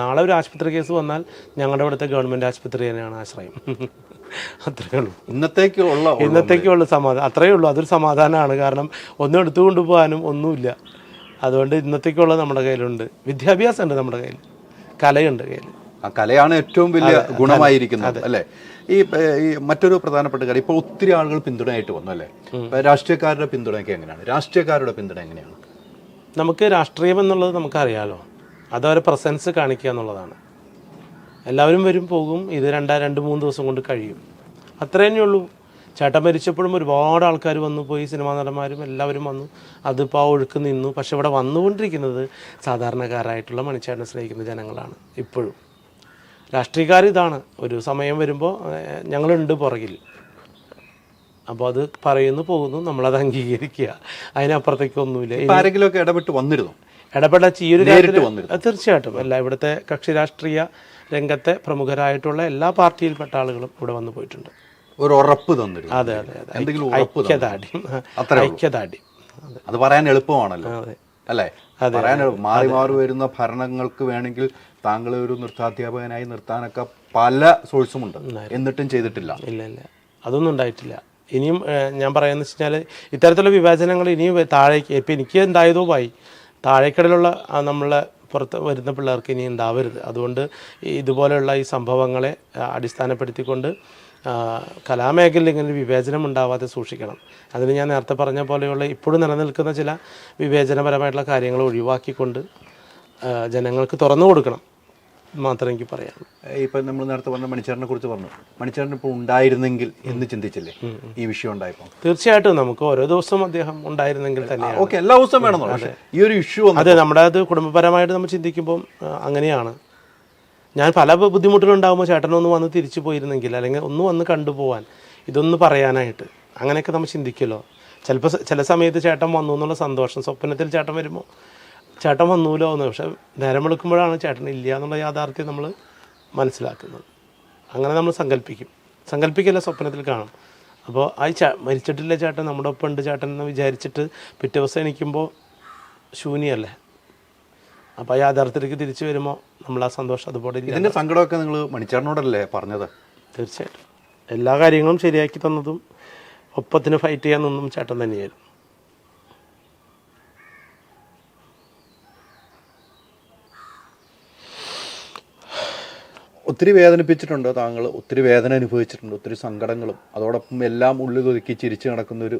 നാളെ ഒരു ആശുപത്രി കേസ് വന്നാൽ ഞങ്ങളുടെ ഇവിടുത്തെ ഗവൺമെൻറ് ആശുപത്രി തന്നെയാണ് ആശ്രയം. അത്രയേ ഉള്ളൂ. ഇന്നത്തേക്കുള്ള സമാധാനം അത്രയേ ഉള്ളൂ. അതൊരു സമാധാനമാണ്. കാരണം ഒന്നും എടുത്തു കൊണ്ടുപോകാനും ഒന്നുമില്ല. അതുകൊണ്ട് ഇന്നത്തേക്കുള്ള നമ്മുടെ കയ്യിലുണ്ട്. വിദ്യാഭ്യാസം ഉണ്ട് നമ്മുടെ കയ്യിൽ, കലയുണ്ട് കയ്യിൽ. ആ കലയാണ് ഏറ്റവും വലിയ ഗുണമായിരിക്കുന്നത് അല്ലേ? ഈ മറ്റൊരു പ്രധാനപ്പെട്ട കാര്യം, ഇപ്പോൾ ഒത്തിരി ആളുകൾ പിന്തുണയായിട്ട് വന്നു അല്ലേ? രാഷ്ട്രീയക്കാരുടെ പിന്തുണയൊക്കെ എങ്ങനെയാണ്? രാഷ്ട്രീയക്കാരുടെ പിന്തുണ എങ്ങനെയാണ്? നമുക്ക് രാഷ്ട്രീയം എന്നുള്ളത് നമുക്കറിയാലോ, അതവരെ പ്രസൻസ് കാണിക്കുക എന്നുള്ളതാണ്. എല്ലാവരും വരും പോകും, ഇത് 2-3 ദിവസം കൊണ്ട് കഴിയും, അത്ര തന്നെയുള്ളൂ. ചേട്ടൻ മരിച്ചപ്പോഴും ഒരുപാട് ആൾക്കാർ വന്നു പോയി, സിനിമാ നടന്മാരും എല്ലാവരും വന്നു, അതിപ്പോൾ ആ ഒഴുക്ക് നിന്നു. പക്ഷെ ഇവിടെ വന്നുകൊണ്ടിരിക്കുന്നത് സാധാരണക്കാരായിട്ടുള്ള മണിച്ചേട്ടനെ സ്നേഹിക്കുന്ന ജനങ്ങളാണ് ഇപ്പോഴും. രാഷ്ട്രീയക്കാർ ഇതാണ്, ഒരു സമയം വരുമ്പോൾ ഞങ്ങളുണ്ട് പുറകിൽ, അപ്പോൾ അത് പറയുന്നു പോകുന്നു, നമ്മളത് അംഗീകരിക്കുക, അതിനപ്പുറത്തേക്കൊന്നുമില്ല. ആരെങ്കിലുമൊക്കെ ഇടപെട്ട് വന്നിരുന്നു? ഇടപെട ഈ ഒരു തീർച്ചയായിട്ടും എല്ലാ ഇവിടുത്തെ കക്ഷി രാഷ്ട്രീയ രംഗത്തെ പ്രമുഖരായിട്ടുള്ള എല്ലാ പാർട്ടിയിൽപ്പെട്ട ആളുകളും ഇവിടെ വന്നു പോയിട്ടുണ്ട്. ഒരു ഉറപ്പ് തന്നിരുന്നു? അതെ, ഐക്യദാർഢ്യം. അത് പറയാൻ എളുപ്പമാണല്ലോ അല്ലേ? പറയാൻ മാറി വരുന്ന ഭരണങ്ങൾക്ക് വേണമെങ്കിൽ താങ്കൾ ഒരു നൃത്താധ്യാപകനായി നിർത്താനൊക്കെ പല സോഴ്സും ഉണ്ട്, എന്നിട്ടും ചെയ്തിട്ടില്ല. ഇല്ല, അതൊന്നും ഉണ്ടായിട്ടില്ല. ഇനിയും ഞാൻ പറയാന്ന് വെച്ച് കഴിഞ്ഞാൽ ഇത്തരത്തിലുള്ള വിവേചനങ്ങൾ ഇനിയും താഴേക്ക്, ഇപ്പം എനിക്ക് ഉണ്ടായതോ താഴേക്കടയിലുള്ള നമ്മളെ പുറത്ത് വരുന്ന പിള്ളേർക്ക് ഇനി ഉണ്ടാവരുത്. അതുകൊണ്ട് ഇതുപോലെയുള്ള ഈ സംഭവങ്ങളെ അടിസ്ഥാനപ്പെടുത്തിക്കൊണ്ട് കലാമേഖലയിൽ ഇങ്ങനെ വിവേചനം ഉണ്ടാവാതെ സൂക്ഷിക്കണം. അതിന് ഞാൻ നേരത്തെ പറഞ്ഞ പോലെയുള്ള ഇപ്പോഴും നിലനിൽക്കുന്ന ചില വിവേചനപരമായിട്ടുള്ള കാര്യങ്ങൾ ഒഴിവാക്കിക്കൊണ്ട് ജനങ്ങൾക്ക് തുറന്നു കൊടുക്കണം മാത്രമേ എനിക്ക് പറയാം. ഇപ്പം നമ്മൾ നേരത്തെ പറഞ്ഞ മണിച്ചേട്ടനെ കുറിച്ച് പറഞ്ഞു. മണിച്ചേട്ടൻ ഇപ്പോൾ ഉണ്ടായിരുന്നെങ്കിൽ എന്ന് ചിന്തിച്ചില്ലേ ഈ വിഷയം ഉണ്ടായപ്പോൾ? തീർച്ചയായിട്ടും നമുക്ക് ഓരോ ദിവസവും അദ്ദേഹം ഉണ്ടായിരുന്നെങ്കിൽ തന്നെയാണ്. ഓക്കെ, എല്ലാ ദിവസവും വേണമെന്നോ ഈ ഒരു ഇഷ്യൂ? അതെ, നമ്മുടെ അത് കുടുംബപരമായിട്ട് നമ്മൾ ചിന്തിക്കുമ്പോൾ അങ്ങനെയാണ്. ഞാൻ പല ബുദ്ധിമുട്ടുകളുണ്ടാകുമ്പോൾ ചേട്ടനൊന്ന് വന്ന് തിരിച്ചു പോയിരുന്നെങ്കിൽ, അല്ലെങ്കിൽ ഒന്ന് വന്ന് കണ്ടുപോകാൻ, ഇതൊന്ന് പറയാനായിട്ട്, അങ്ങനെയൊക്കെ നമ്മൾ ചിന്തിക്കുമല്ലോ. ചില സമയത്ത് ചേട്ടൻ വന്നു എന്നുള്ള സന്തോഷം, സ്വപ്നത്തിൽ ചേട്ടൻ വരുമ്പോൾ ചേട്ടൻ വന്നൂലോ എന്ന്. പക്ഷെ നേരം വെളുക്കുമ്പോഴാണ് ചേട്ടൻ ഇല്ല എന്നുള്ള യാഥാർത്ഥ്യം നമ്മൾ മനസ്സിലാക്കുന്നത്. അങ്ങനെ നമ്മൾ സങ്കല്പിക്കല്ല, സ്വപ്നത്തിൽ കാണും. അപ്പോൾ മരിച്ചിട്ടില്ല ചേട്ടൻ, നമ്മുടെ ഒപ്പം ഉണ്ട് ചേട്ടൻ എന്ന് വിചാരിച്ചിട്ട് പിറ്റേ ദിവസം എണീക്കുമ്പോൾ ശൂന്യല്ലേ. അപ്പോൾ ആ യാഥാർത്ഥ്യത്തിലേക്ക് തിരിച്ചു വരുമ്പോൾ നമ്മൾ ആ സന്തോഷം അതുപോലെ. ഇതിൻ്റെ സങ്കടമൊക്കെ നിങ്ങൾ മണിച്ചേട്ടനോടല്ലേ പറഞ്ഞത്? തീർച്ചയായിട്ടും എല്ലാ കാര്യങ്ങളും ശരിയാക്കി തന്നതും ഒപ്പത്തിന് ഫൈറ്റ് ചെയ്യാൻ നിന്നും ചേട്ടൻ തന്നെയായിരുന്നു. ഒത്തിരി വേദനിപ്പിച്ചിട്ടുണ്ട് താങ്കൾ, ഒത്തിരി വേദന അനുഭവിച്ചിട്ടുണ്ട്, ഒത്തിരി സങ്കടങ്ങളും അതോടൊപ്പം എല്ലാം ഉള്ളിൽ ഒതുക്കി ചിരിച്ചു നടക്കുന്നൊരു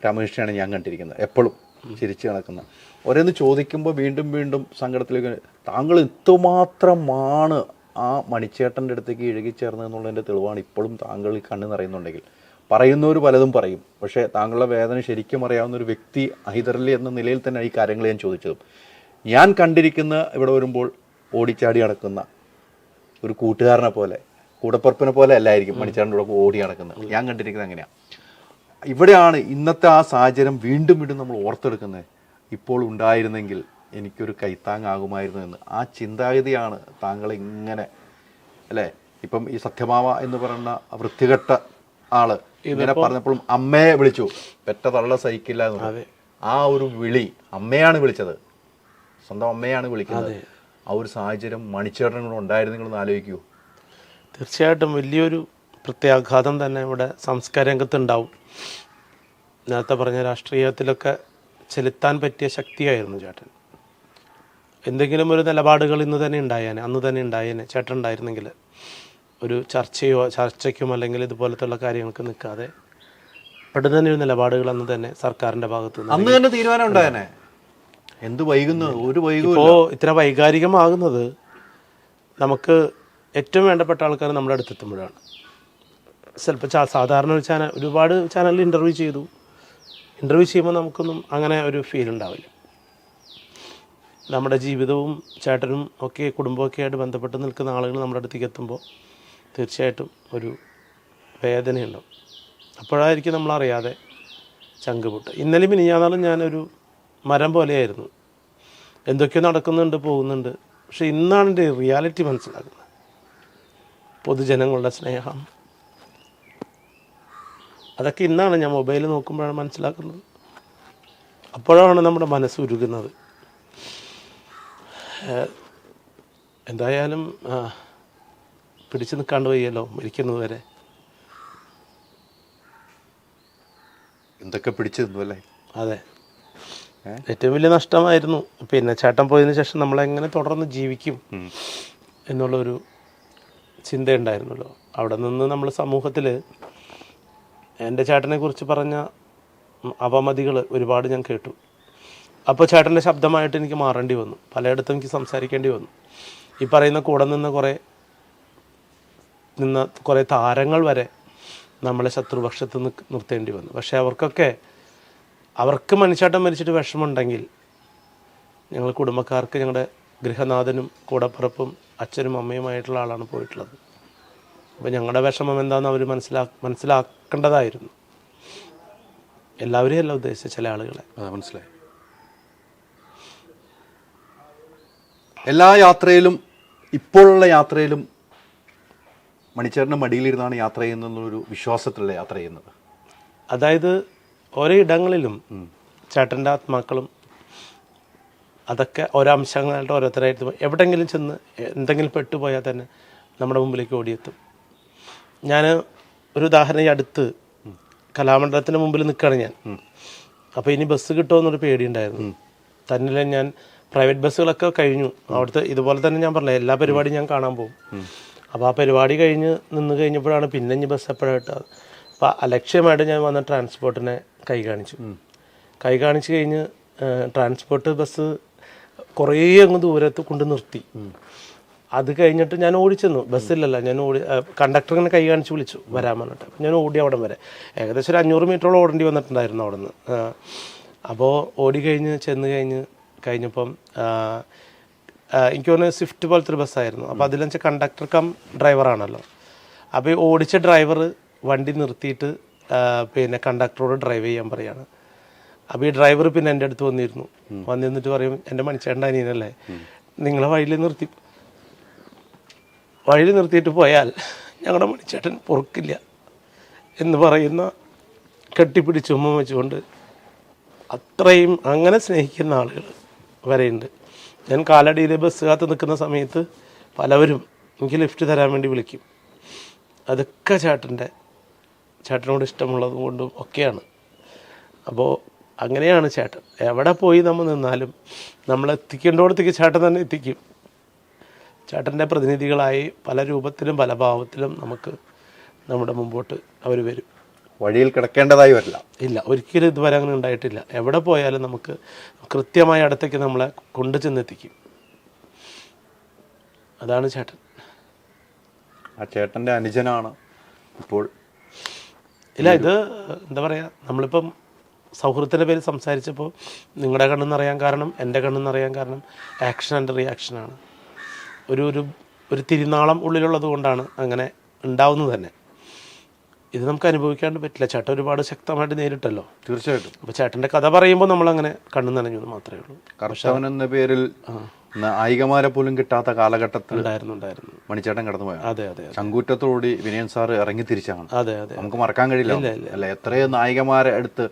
രമേഷിനെയാണ് ഞാൻ കണ്ടിരിക്കുന്നത്. എപ്പോഴും ചിരിച്ചു നടക്കുന്ന, ഓരോന്ന് ചോദിക്കുമ്പോൾ വീണ്ടും സങ്കടത്തിലേക്ക്. താങ്കൾ ഇത്രമാത്രമാണ് ആ മണിച്ചേട്ടൻ്റെ അടുത്തേക്ക് ഇഴുകിച്ചേർന്നു എന്നുള്ളതിൻ്റെ തെളിവാണ് ഇപ്പോഴും താങ്കൾ ഈ കണ്ണ് നിറയുന്നുണ്ടെങ്കിൽ. പറയുന്നവർ പലതും പറയും, പക്ഷേ താങ്കളുടെ വേദന ശരിക്കും അറിയാവുന്ന ഒരു വ്യക്തി ഹൈദരലി എന്ന നിലയിൽ തന്നെ ഈ കാര്യങ്ങൾ ഞാൻ ചോദിച്ചതും. ഞാൻ കണ്ടിരിക്കുന്ന ഇവിടെ വരുമ്പോൾ ഓടിച്ചാടി നടക്കുന്ന ഒരു കൂട്ടുകാരനെ പോലെ, കൂടപ്പുറപ്പിനെ പോലെ അല്ലായിരിക്കും മണിച്ചേട്ടൻ്റെ കൂടെ ഓടി നടക്കുന്നത്. ഞാൻ കണ്ടിരിക്കുന്നത് അങ്ങനെയാണ്. ഇവിടെയാണ് ഇന്നത്തെ ആ സാഹചര്യം വീണ്ടും വീണ്ടും നമ്മൾ ഓർത്തെടുക്കുന്നത്. ഇപ്പോൾ ഉണ്ടായിരുന്നെങ്കിൽ എനിക്കൊരു കൈത്താങ്ങാകുമായിരുന്നു എന്ന്. ആ ചിന്താഗതിയാണ് താങ്കളെ ഇങ്ങനെ, അല്ലേ? ഇപ്പം ഈ സത്യഭാമ എന്ന് പറയുന്ന വൃത്തികെട്ട ആള് ഇങ്ങനെ പറഞ്ഞപ്പോഴും അമ്മയെ വിളിച്ചു, പെറ്റ തള്ള സഹിക്കില്ല എന്ന് പറഞ്ഞു. ആ ഒരു വിളി അമ്മയാണ് വിളിച്ചത്, സ്വന്തം അമ്മയാണ് വിളിക്കുന്നത്. ആ ഒരു സാഹചര്യം മണിച്ചേട്ടനും കൂടെ ഉണ്ടായിരുന്നെങ്കിൽ ഒന്ന് ആലോചിക്കൂ. തീർച്ചയായിട്ടും വലിയൊരു പ്രത്യാഘാതം തന്നെ ഇവിടെ സംസ്കാര രംഗത്തുണ്ടാവും. നേരത്തെ പറഞ്ഞ രാഷ്ട്രീയത്തിലൊക്കെ ചെലുത്താൻ പറ്റിയ ശക്തിയായിരുന്നു ചേട്ടൻ. എന്തെങ്കിലും ഒരു നിലപാടുകൾ ഇന്ന് തന്നെ ഉണ്ടായേനെ, അന്ന് തന്നെ ഉണ്ടായേനെ ചേട്ടൻ ഉണ്ടായിരുന്നെങ്കിൽ. ഒരു ചർച്ചയ്ക്കും അല്ലെങ്കിൽ ഇതുപോലത്തുള്ള കാര്യങ്ങൾക്ക് നിൽക്കാതെ പെട്ടെന്ന് തന്നെ ഒരു നിലപാടുകൾ അന്ന് തന്നെ സർക്കാരിൻ്റെ ഭാഗത്ത് അന്ന് തന്നെ തീരുമാനം ഉണ്ടായേനെ. എന്ത് വൈകുന്നു? ഒരു വൈകും. ഇപ്പോൾ ഇത്ര വൈകാരികമാകുന്നത് നമുക്ക് ഏറ്റവും വേണ്ടപ്പെട്ട ആൾക്കാർ നമ്മുടെ അടുത്തെത്തുമ്പോഴാണ്. ചിലപ്പോൾ സാധാരണ ഒരു ഒരുപാട് ചാനലിൽ ഇൻ്റർവ്യൂ ചെയ്യുമ്പോൾ നമുക്കൊന്നും അങ്ങനെ ഒരു ഫീൽ ഉണ്ടാവില്ല. നമ്മുടെ ജീവിതവും ചേട്ടനും ഒക്കെ കുടുംബമൊക്കെ ആയിട്ട് ബന്ധപ്പെട്ട് നിൽക്കുന്ന ആളുകൾ നമ്മുടെ അടുത്തേക്ക് എത്തുമ്പോൾ തീർച്ചയായിട്ടും ഒരു വേദനയുണ്ടാവും. അപ്പോഴായിരിക്കും നമ്മളറിയാതെ ചങ്കുപൊട്ട്. ഇന്നലെ മിനിഞ്ഞാന്നാളും ഞാനൊരു മരം പോലെയായിരുന്നു. എന്തൊക്കെയോ നടക്കുന്നുണ്ട്, പോകുന്നുണ്ട്. പക്ഷെ ഇന്നാണ് എൻ്റെ റിയാലിറ്റി മനസ്സിലാക്കുന്നത്. പൊതുജനങ്ങളുടെ സ്നേഹം അതൊക്കെ ഇന്നാണ് ഞാൻ മൊബൈൽ നോക്കുമ്പോഴാണ് മനസ്സിലാക്കുന്നത്. അപ്പോഴാണ് നമ്മുടെ മനസ്സ് ഉരുകുന്നത്. എന്തായാലും പിടിച്ചു നിൽക്കാണ്ട് വയ്യല്ലോ മരിക്കുന്നത് വരെ. എന്തൊക്കെ പിടിച്ചു നിന്നു അല്ലേ? അതെ, ഏറ്റവും വലിയ നഷ്ടമായിരുന്നു. പിന്നെ ചേട്ടൻ പോയതിന് ശേഷം നമ്മളെങ്ങനെ തുടർന്ന് ജീവിക്കും എന്നുള്ളൊരു ചിന്തയുണ്ടായിരുന്നല്ലോ. അവിടെ നിന്ന് നമ്മൾ സമൂഹത്തിൽ എൻ്റെ ചേട്ടനെ കുറിച്ച് പറഞ്ഞ അവമതികൾ ഒരുപാട് ഞാൻ കേട്ടു. അപ്പോൾ ചേട്ടൻ്റെ ശബ്ദമായിട്ട് എനിക്ക് മാറേണ്ടി വന്നു. പലയിടത്തും എനിക്ക് സംസാരിക്കേണ്ടി വന്നു. ഈ പറയുന്ന കൂടെ നിന്ന കുറേ താരങ്ങൾ വരെ നമ്മളെ ശത്രുപക്ഷത്ത് നിർത്തേണ്ടി വന്നു. പക്ഷേ അവർക്ക് മനുഷ്യേട്ടൻ മരിച്ചിട്ട് വിഷമമുണ്ടെങ്കിൽ ഞങ്ങൾ കുടുംബക്കാർക്ക് ഞങ്ങളുടെ ഗൃഹനാഥനും കൂടപ്പിറപ്പും അച്ഛനും അമ്മയുമായിട്ടുള്ള ആളാണ് പോയിട്ടുള്ളത്. അപ്പോൾ ഞങ്ങളുടെ വിഷമം എന്താണെന്ന് അവർ മനസ്സിലാക്കേണ്ടതായിരുന്നു. എല്ലാവരെയും അല്ല ഉദ്ദേശിച്ച ചില ആളുകളെ. മനസ്സിലായി. എല്ലാ യാത്രയിലും, ഇപ്പോഴുള്ള യാത്രയിലും മണിച്ചേട്ടൻ്റെ മടിയിലിരുന്നാണ് യാത്ര ചെയ്യുന്നൊരു വിശ്വാസത്തിലുള്ള യാത്ര ചെയ്യുന്നത്. അതായത് ഓരോ ഇടങ്ങളിലും ചേട്ടൻ്റെ ആത്മാക്കളും അതൊക്കെ ഓരോ അംശങ്ങളായിട്ട് ഓരോരുത്തരായിട്ട് എവിടെയെങ്കിലും ചെന്ന് എന്തെങ്കിലും പെട്ടുപോയാൽ തന്നെ നമ്മുടെ മുമ്പിലേക്ക് ഓടിയെത്തും. ഞാൻ ഒരു ഉദാഹരണം, ഈ അടുത്ത് കലാമണ്ഡലത്തിന് മുമ്പിൽ നിൽക്കുകയാണ് ഞാൻ. അപ്പോൾ ഇനി ബസ് കിട്ടുമോ എന്നൊരു പേടിയുണ്ടായിരുന്നു. തന്നെ ഞാൻ പ്രൈവറ്റ് ബസ്സുകളൊക്കെ കഴിഞ്ഞു. അവിടുത്തെ ഇതുപോലെ തന്നെ ഞാൻ പറഞ്ഞില്ല, എല്ലാ പരിപാടിയും ഞാൻ കാണാൻ പോകും. അപ്പോൾ ആ പരിപാടി നിന്ന് കഴിഞ്ഞപ്പോഴാണ് പിന്നെ ഇനി ബസ് എപ്പോഴായിട്ട്. അപ്പോൾ അലക്ഷ്യമായിട്ട് ഞാൻ വന്ന ട്രാൻസ്പോർട്ടിനെ കൈ കാണിച്ചു കഴിഞ്ഞ് ട്രാൻസ്പോർട്ട് ബസ് കുറേ അങ്ങ് ദൂരത്ത് കൊണ്ട് നിർത്തി. അത് കഴിഞ്ഞിട്ട് ഞാൻ ഓടിച്ചെന്നു. ബസ്സിലല്ല, ഞാൻ കണ്ടക്ടർ ഇങ്ങനെ കൈ കാണിച്ച് വിളിച്ചു വരാൻ പറഞ്ഞിട്ട്. ഞാൻ ഓടി അവിടം വരെ ഏകദേശം ഒരു 500 മീറ്ററോളം ഓടേണ്ടി വന്നിട്ടുണ്ടായിരുന്നു അവിടെ നിന്ന്. അപ്പോൾ കഴിഞ്ഞപ്പം എനിക്ക് തോന്നുന്നത് സ്വിഫ്റ്റ് പോലത്തെ ഒരു ബസ്സായിരുന്നു. അപ്പോൾ അതിലെന്ന് വെച്ചാൽ കണ്ടക്ടർ കം ഡ്രൈവറാണല്ലോ. അപ്പോൾ ഈ ഓടിച്ച ഡ്രൈവർ വണ്ടി നിർത്തിയിട്ട് പിന്നെ കണ്ടക്ടറോട് ഡ്രൈവ് ചെയ്യാൻ പറയാണ്. അപ്പോൾ ഈ ഡ്രൈവർ പിന്നെ എൻ്റെ അടുത്ത് വന്നിരുന്നിട്ട് പറയും, എൻ്റെ മണിച്ചേട്ടൻ്റെ അനിയനല്ലേ, നിങ്ങളെ വഴിയിൽ നിർത്തിയിട്ട് പോയാൽ ഞങ്ങളുടെ മണിച്ചേട്ടൻ പൊറുക്കില്ല എന്ന് പറയുന്ന കെട്ടിപ്പിടിച്ച് ഉമ്മ വെച്ചുകൊണ്ട് അത്രയും അങ്ങനെ സ്നേഹിക്കുന്ന ആളുകൾ വരെയുണ്ട്. ഞാൻ കാലടിയിൽ ബസ് കാത്ത് നിൽക്കുന്ന സമയത്ത് പലവരും എനിക്ക് ലിഫ്റ്റ് തരാൻ വേണ്ടി വിളിക്കും. അതൊക്കെ ചേട്ടനോട് ഇഷ്ടമുള്ളത് കൊണ്ടും ഒക്കെയാണ്. അപ്പോൾ അങ്ങനെയാണ് ചേട്ടൻ. എവിടെ പോയി നമ്മൾ നിന്നാലും നമ്മളെത്തിക്കേണ്ടോടത്തേക്ക് ചേട്ടൻ തന്നെ എത്തിക്കും. ചേട്ടൻ്റെ പ്രതിനിധികളായി പല രൂപത്തിലും പല ഭാവത്തിലും നമ്മുടെ മുമ്പോട്ട് അവർ വരും. വഴിയിൽ കിടക്കേണ്ടതായി വരില്ല. ഇല്ല, ഒരിക്കലും ഇതുവരെ അങ്ങനെ ഉണ്ടായിട്ടില്ല. എവിടെ പോയാലും നമുക്ക് കൃത്യമായ അടുത്തേക്ക് നമ്മളെ കൊണ്ടു ചെന്നെത്തിക്കും. അതാണ് ചേട്ടൻ. ആ ചേട്ടൻ്റെ അനുജനാണ് ഇപ്പോൾ. ഇല്ല, ഇത് എന്താ പറയുക, നമ്മളിപ്പം സൗഹൃദത്തിൻ്റെ പേര് സംസാരിച്ചപ്പോൾ നിങ്ങളുടെ കണ്ണെന്നറിയാൻ കാരണം എൻ്റെ കണ്ണെന്നറിയാൻ കാരണം ആക്ഷൻ ആൻഡ് റിയാക്ഷനാണ്. ഒരു ഒരു ഒരു തിരുനാളം ഉള്ളിലുള്ളത് കൊണ്ടാണ് അങ്ങനെ ഉണ്ടാവുന്നത് തന്നെ. ഇത് നമുക്ക് അനുഭവിക്കാണ്ട് പറ്റില്ല. ചേട്ടൻ ഒരുപാട് ശക്തമായിട്ട് നേരിട്ടല്ലോ. തീർച്ചയായിട്ടും. അപ്പോൾ ചേട്ടൻ്റെ കഥ പറയുമ്പോൾ നമ്മളങ്ങനെ കണ്ണു നനഞ്ഞു എന്ന് മാത്രമേ ഉള്ളൂ. കർഷകൻ എന്ന പേരിൽ നായികമാരെ പോലും കിട്ടാത്ത കാലഘട്ടത്തിൽ ഉണ്ടായിരുന്നു മണിച്ചേട്ടൻ കടന്നുപോയ. അതെ അതെ ചങ്കൂറ്റത്തോടുകൂടി വിനയൻ സാറ് ഇറങ്ങി തിരിച്ചാണ്. അതെ അതെ നമുക്ക് മറക്കാൻ കഴിയില്ല അല്ലെ, എത്രയോ നായികമാരെ അടുത്ത്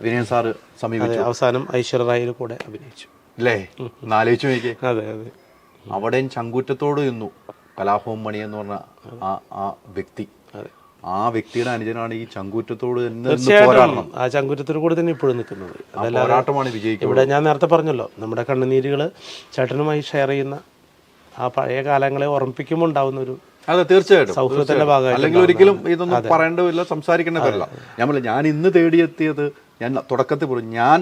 വിനയൻ സാറ് സമീപിച്ചു. അവസാനം ഐശ്വര്യ റായിയിൽ കൂടെ അഭിനയിച്ചു അല്ലേ, ആലോചിച്ചു നോക്കിയേ. അതെ അതെ. അവിടെയും ചങ്കൂറ്റത്തോട് നിന്നു കലാഭവൻ മണി എന്ന് പറഞ്ഞ ആ വ്യക്തി. ആ വ്യക്തിയുടെ അനുജനാണ് ഈ ചങ്കൂറ്റത്തോട് തീർച്ചയായിട്ടും ആ ചങ്കൂറ്റത്തോട് കൂടെ തന്നെ ഇപ്പോഴും നിൽക്കുന്നത്. പോരാട്ടമാണ് വിജയിക്കുന്നത്. ഇവിടെ ഞാൻ നേരത്തെ പറഞ്ഞല്ലോ, നമ്മുടെ കണ്ണുനീരുകൾ ചേട്ടനുമായി ഷെയർ ചെയ്യുന്ന ആ പഴയ കാലങ്ങളെ ഓർമ്മിപ്പിക്കുമ്പോൾ ഉണ്ടാവുന്ന ഒരു അതെ തീർച്ചയായിട്ടും സൗഹൃദത്തിന്റെ ഭാഗമായി. അല്ലെങ്കിൽ ഒരിക്കലും ഇതൊന്നും പറയേണ്ടതില്ല, സംസാരിക്കേണ്ടതല്ല. ഞാൻ ഇന്ന് തേടിയെത്തിയത്, ഞാൻ തുടക്കത്തിൽ പറഞ്ഞു, ഞാൻ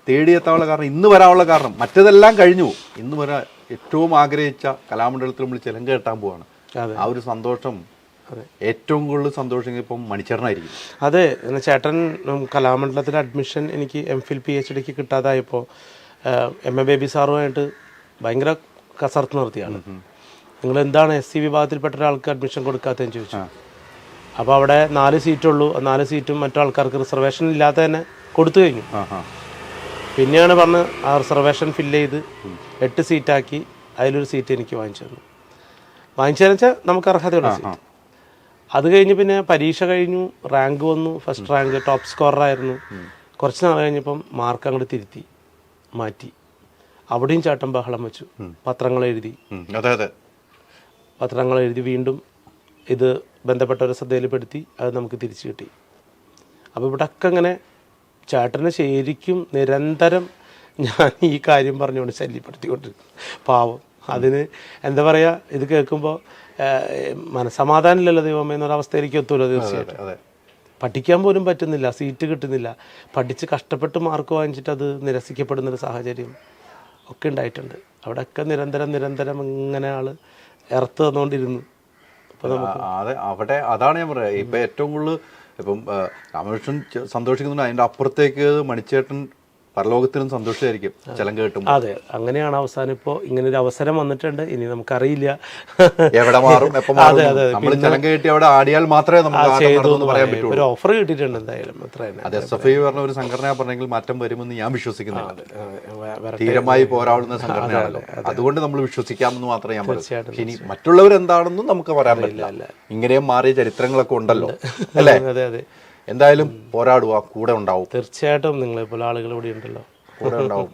തേടിയെത്താനുള്ള കാരണം, ഇന്ന് വരാനുള്ള കാരണം, മറ്റതെല്ലാം കഴിഞ്ഞു. ഇന്ന് വരാൻ ഏറ്റവും ആഗ്രഹിച്ച കലാമണ്ഡലത്തിൽ നമ്മൾ ചിലങ്ക കെട്ടാൻ പോവാണ്. ആ ഒരു സന്തോഷം ഏറ്റവും കൂടുതൽ സന്തോഷം ഇപ്പം മണിച്ചേട്ടനായിരിക്കും. അതെ, ചേട്ടൻ കലാമണ്ഡലത്തിലെ അഡ്മിഷൻ എനിക്ക് MPhil PhD കിട്ടാതായപ്പോൾ MA ബേബി സാറുമായിട്ട് ഭയങ്കര കസർത്ത് നിർത്തിയാണ്. നിങ്ങൾ എന്താണ് SC വിഭാഗത്തിൽപ്പെട്ട ഒരാൾക്ക് അഡ്മിഷൻ കൊടുക്കാത്തതെന്ന് ചോദിച്ചു. അപ്പോൾ അവിടെ 4 സീറ്റുള്ളൂ. 4 സീറ്റും മറ്റു ആൾക്കാർക്ക് റിസർവേഷൻ ഇല്ലാതെ തന്നെ കൊടുത്തു കഴിഞ്ഞു. പിന്നെയാണ് പറഞ്ഞ് ആ റിസർവേഷൻ ഫില്ല് ചെയ്ത് 8 സീറ്റാക്കി. അതിലൊരു സീറ്റ് എനിക്ക് വാങ്ങിച്ചു തന്നു. വാങ്ങിച്ചതെന്ന് വെച്ചാൽ നമുക്ക് അർഹതയുള്ള സീറ്റ്. അത് കഴിഞ്ഞ് പിന്നെ പരീക്ഷ കഴിഞ്ഞു, റാങ്ക് വന്നു, ഫസ്റ്റ് റാങ്ക്, ടോപ്പ് സ്കോററായിരുന്നു. കുറച്ച് നാൾ കഴിഞ്ഞപ്പം മാർക്ക് അങ്ങോട്ട് തിരുത്തി മാറ്റി. അവിടെയും ചേട്ടൻ ബഹളം വെച്ചു. പത്രങ്ങൾ എഴുതി വീണ്ടും ഇത് ബന്ധപ്പെട്ടവരെ ശ്രദ്ധയിൽപ്പെടുത്തി. അത് നമുക്ക് തിരിച്ചു കിട്ടി. അപ്പോൾ ഇവിടെയൊക്കെ അങ്ങനെ ചേട്ടനെ ശരിക്കും നിരന്തരം ഞാൻ ഈ കാര്യം പറഞ്ഞുകൊണ്ട് ശല്യപ്പെടുത്തിക്കൊണ്ടിരിക്കും. പാവം. അതിന് എന്താ പറയുക, ഇത് കേൾക്കുമ്പോൾ മനസ്സമാധാനമില്ലല്ലോ ദൈവമേ എന്നൊരവസ്ഥയിലേക്ക് എത്തുമല്ലോ. തീർച്ചയായിട്ടും പഠിക്കാൻ പോലും പറ്റുന്നില്ല, സീറ്റ് കിട്ടുന്നില്ല, പഠിച്ച് കഷ്ടപ്പെട്ട് മാർക്ക് വാങ്ങിച്ചിട്ട് അത് നിരസിക്കപ്പെടുന്നൊരു സാഹചര്യം ഒക്കെ ഉണ്ടായിട്ടുണ്ട്. അവിടെയൊക്കെ നിരന്തരം ഇങ്ങനെ ആൾ ഇറത്ത് തന്നുകൊണ്ടിരുന്നു. അവിടെ അതാണ് ഞാൻ പറയുക. ഇപ്പം ഏറ്റവും കൂടുതൽ ഇപ്പം രാമകൃഷ്ണൻ സന്തോഷിക്കുന്നുണ്ട്, അതിൻ്റെ അപ്പുറത്തേക്ക് മണിച്ചേട്ടൻ പരലോകത്തിനും സന്തോഷമായിരിക്കും ചിലങ്ക കിട്ടും. അതെ, അങ്ങനെയാണ് അവസാനം. ഇപ്പോൾ ഇങ്ങനെ ഒരു അവസരം വന്നിട്ടുണ്ട്. ഇനി നമുക്കറിയില്ല എവിടെ മാറും, എപ്പോൾ മാറും. നമ്മൾ ചിലങ്ക കിട്ടി അവിടെ ആടിയാൽ മാത്രമേ നമുക്ക് പറയാൻ പറ്റൂ. ഒരു ഓഫർ കിട്ടിയിട്ടുണ്ട് എന്തായാലും. അത്ര തന്നെ. അത് SFI പറഞ്ഞ ഒരു സംഘടന പറഞ്ഞെങ്കിൽ മാറ്റം വരുമെന്ന് ഞാൻ വിശ്വസിക്കുന്നില്ല. ധീരമായി പോരാടുന്ന സംഘടനയാണല്ലോ, അതുകൊണ്ട് നമ്മൾ വിശ്വസിക്കാമെന്ന് മാത്രമേ ഞാൻ പറയൂ. ഇനി മറ്റുള്ളവരെന്താണെന്നും നമുക്ക് പറയാൻ പറ്റില്ല. ഇങ്ങനെയും മാറിയ ചരിത്രങ്ങളൊക്കെ ഉണ്ടല്ലോ അല്ലേ. അതെ അതെ. എന്തായാലും പോരാടുക, കൂടെ ഉണ്ടാവും. തീർച്ചയായിട്ടും നിങ്ങളെപ്പോലെ ആളുകൾ ഇവിടെ ഉണ്ടല്ലോ, കൂടെ ഉണ്ടാവും.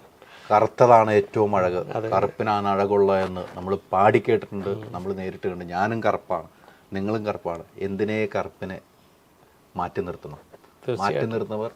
കറുത്തതാണ് ഏറ്റവും അഴക്, കറുപ്പിനാണ് അഴകുള്ള എന്ന് നമ്മൾ പാടിക്കേട്ടിട്ടുണ്ട്, നമ്മൾ നേരിട്ടുണ്ട്. ഞാനും കറുപ്പാണ്, നിങ്ങളും കറുപ്പാണ്. എന്തിനേ കറുപ്പിനെ മാറ്റി നിർത്തണം? മാറ്റി നിർത്തുന്നവർ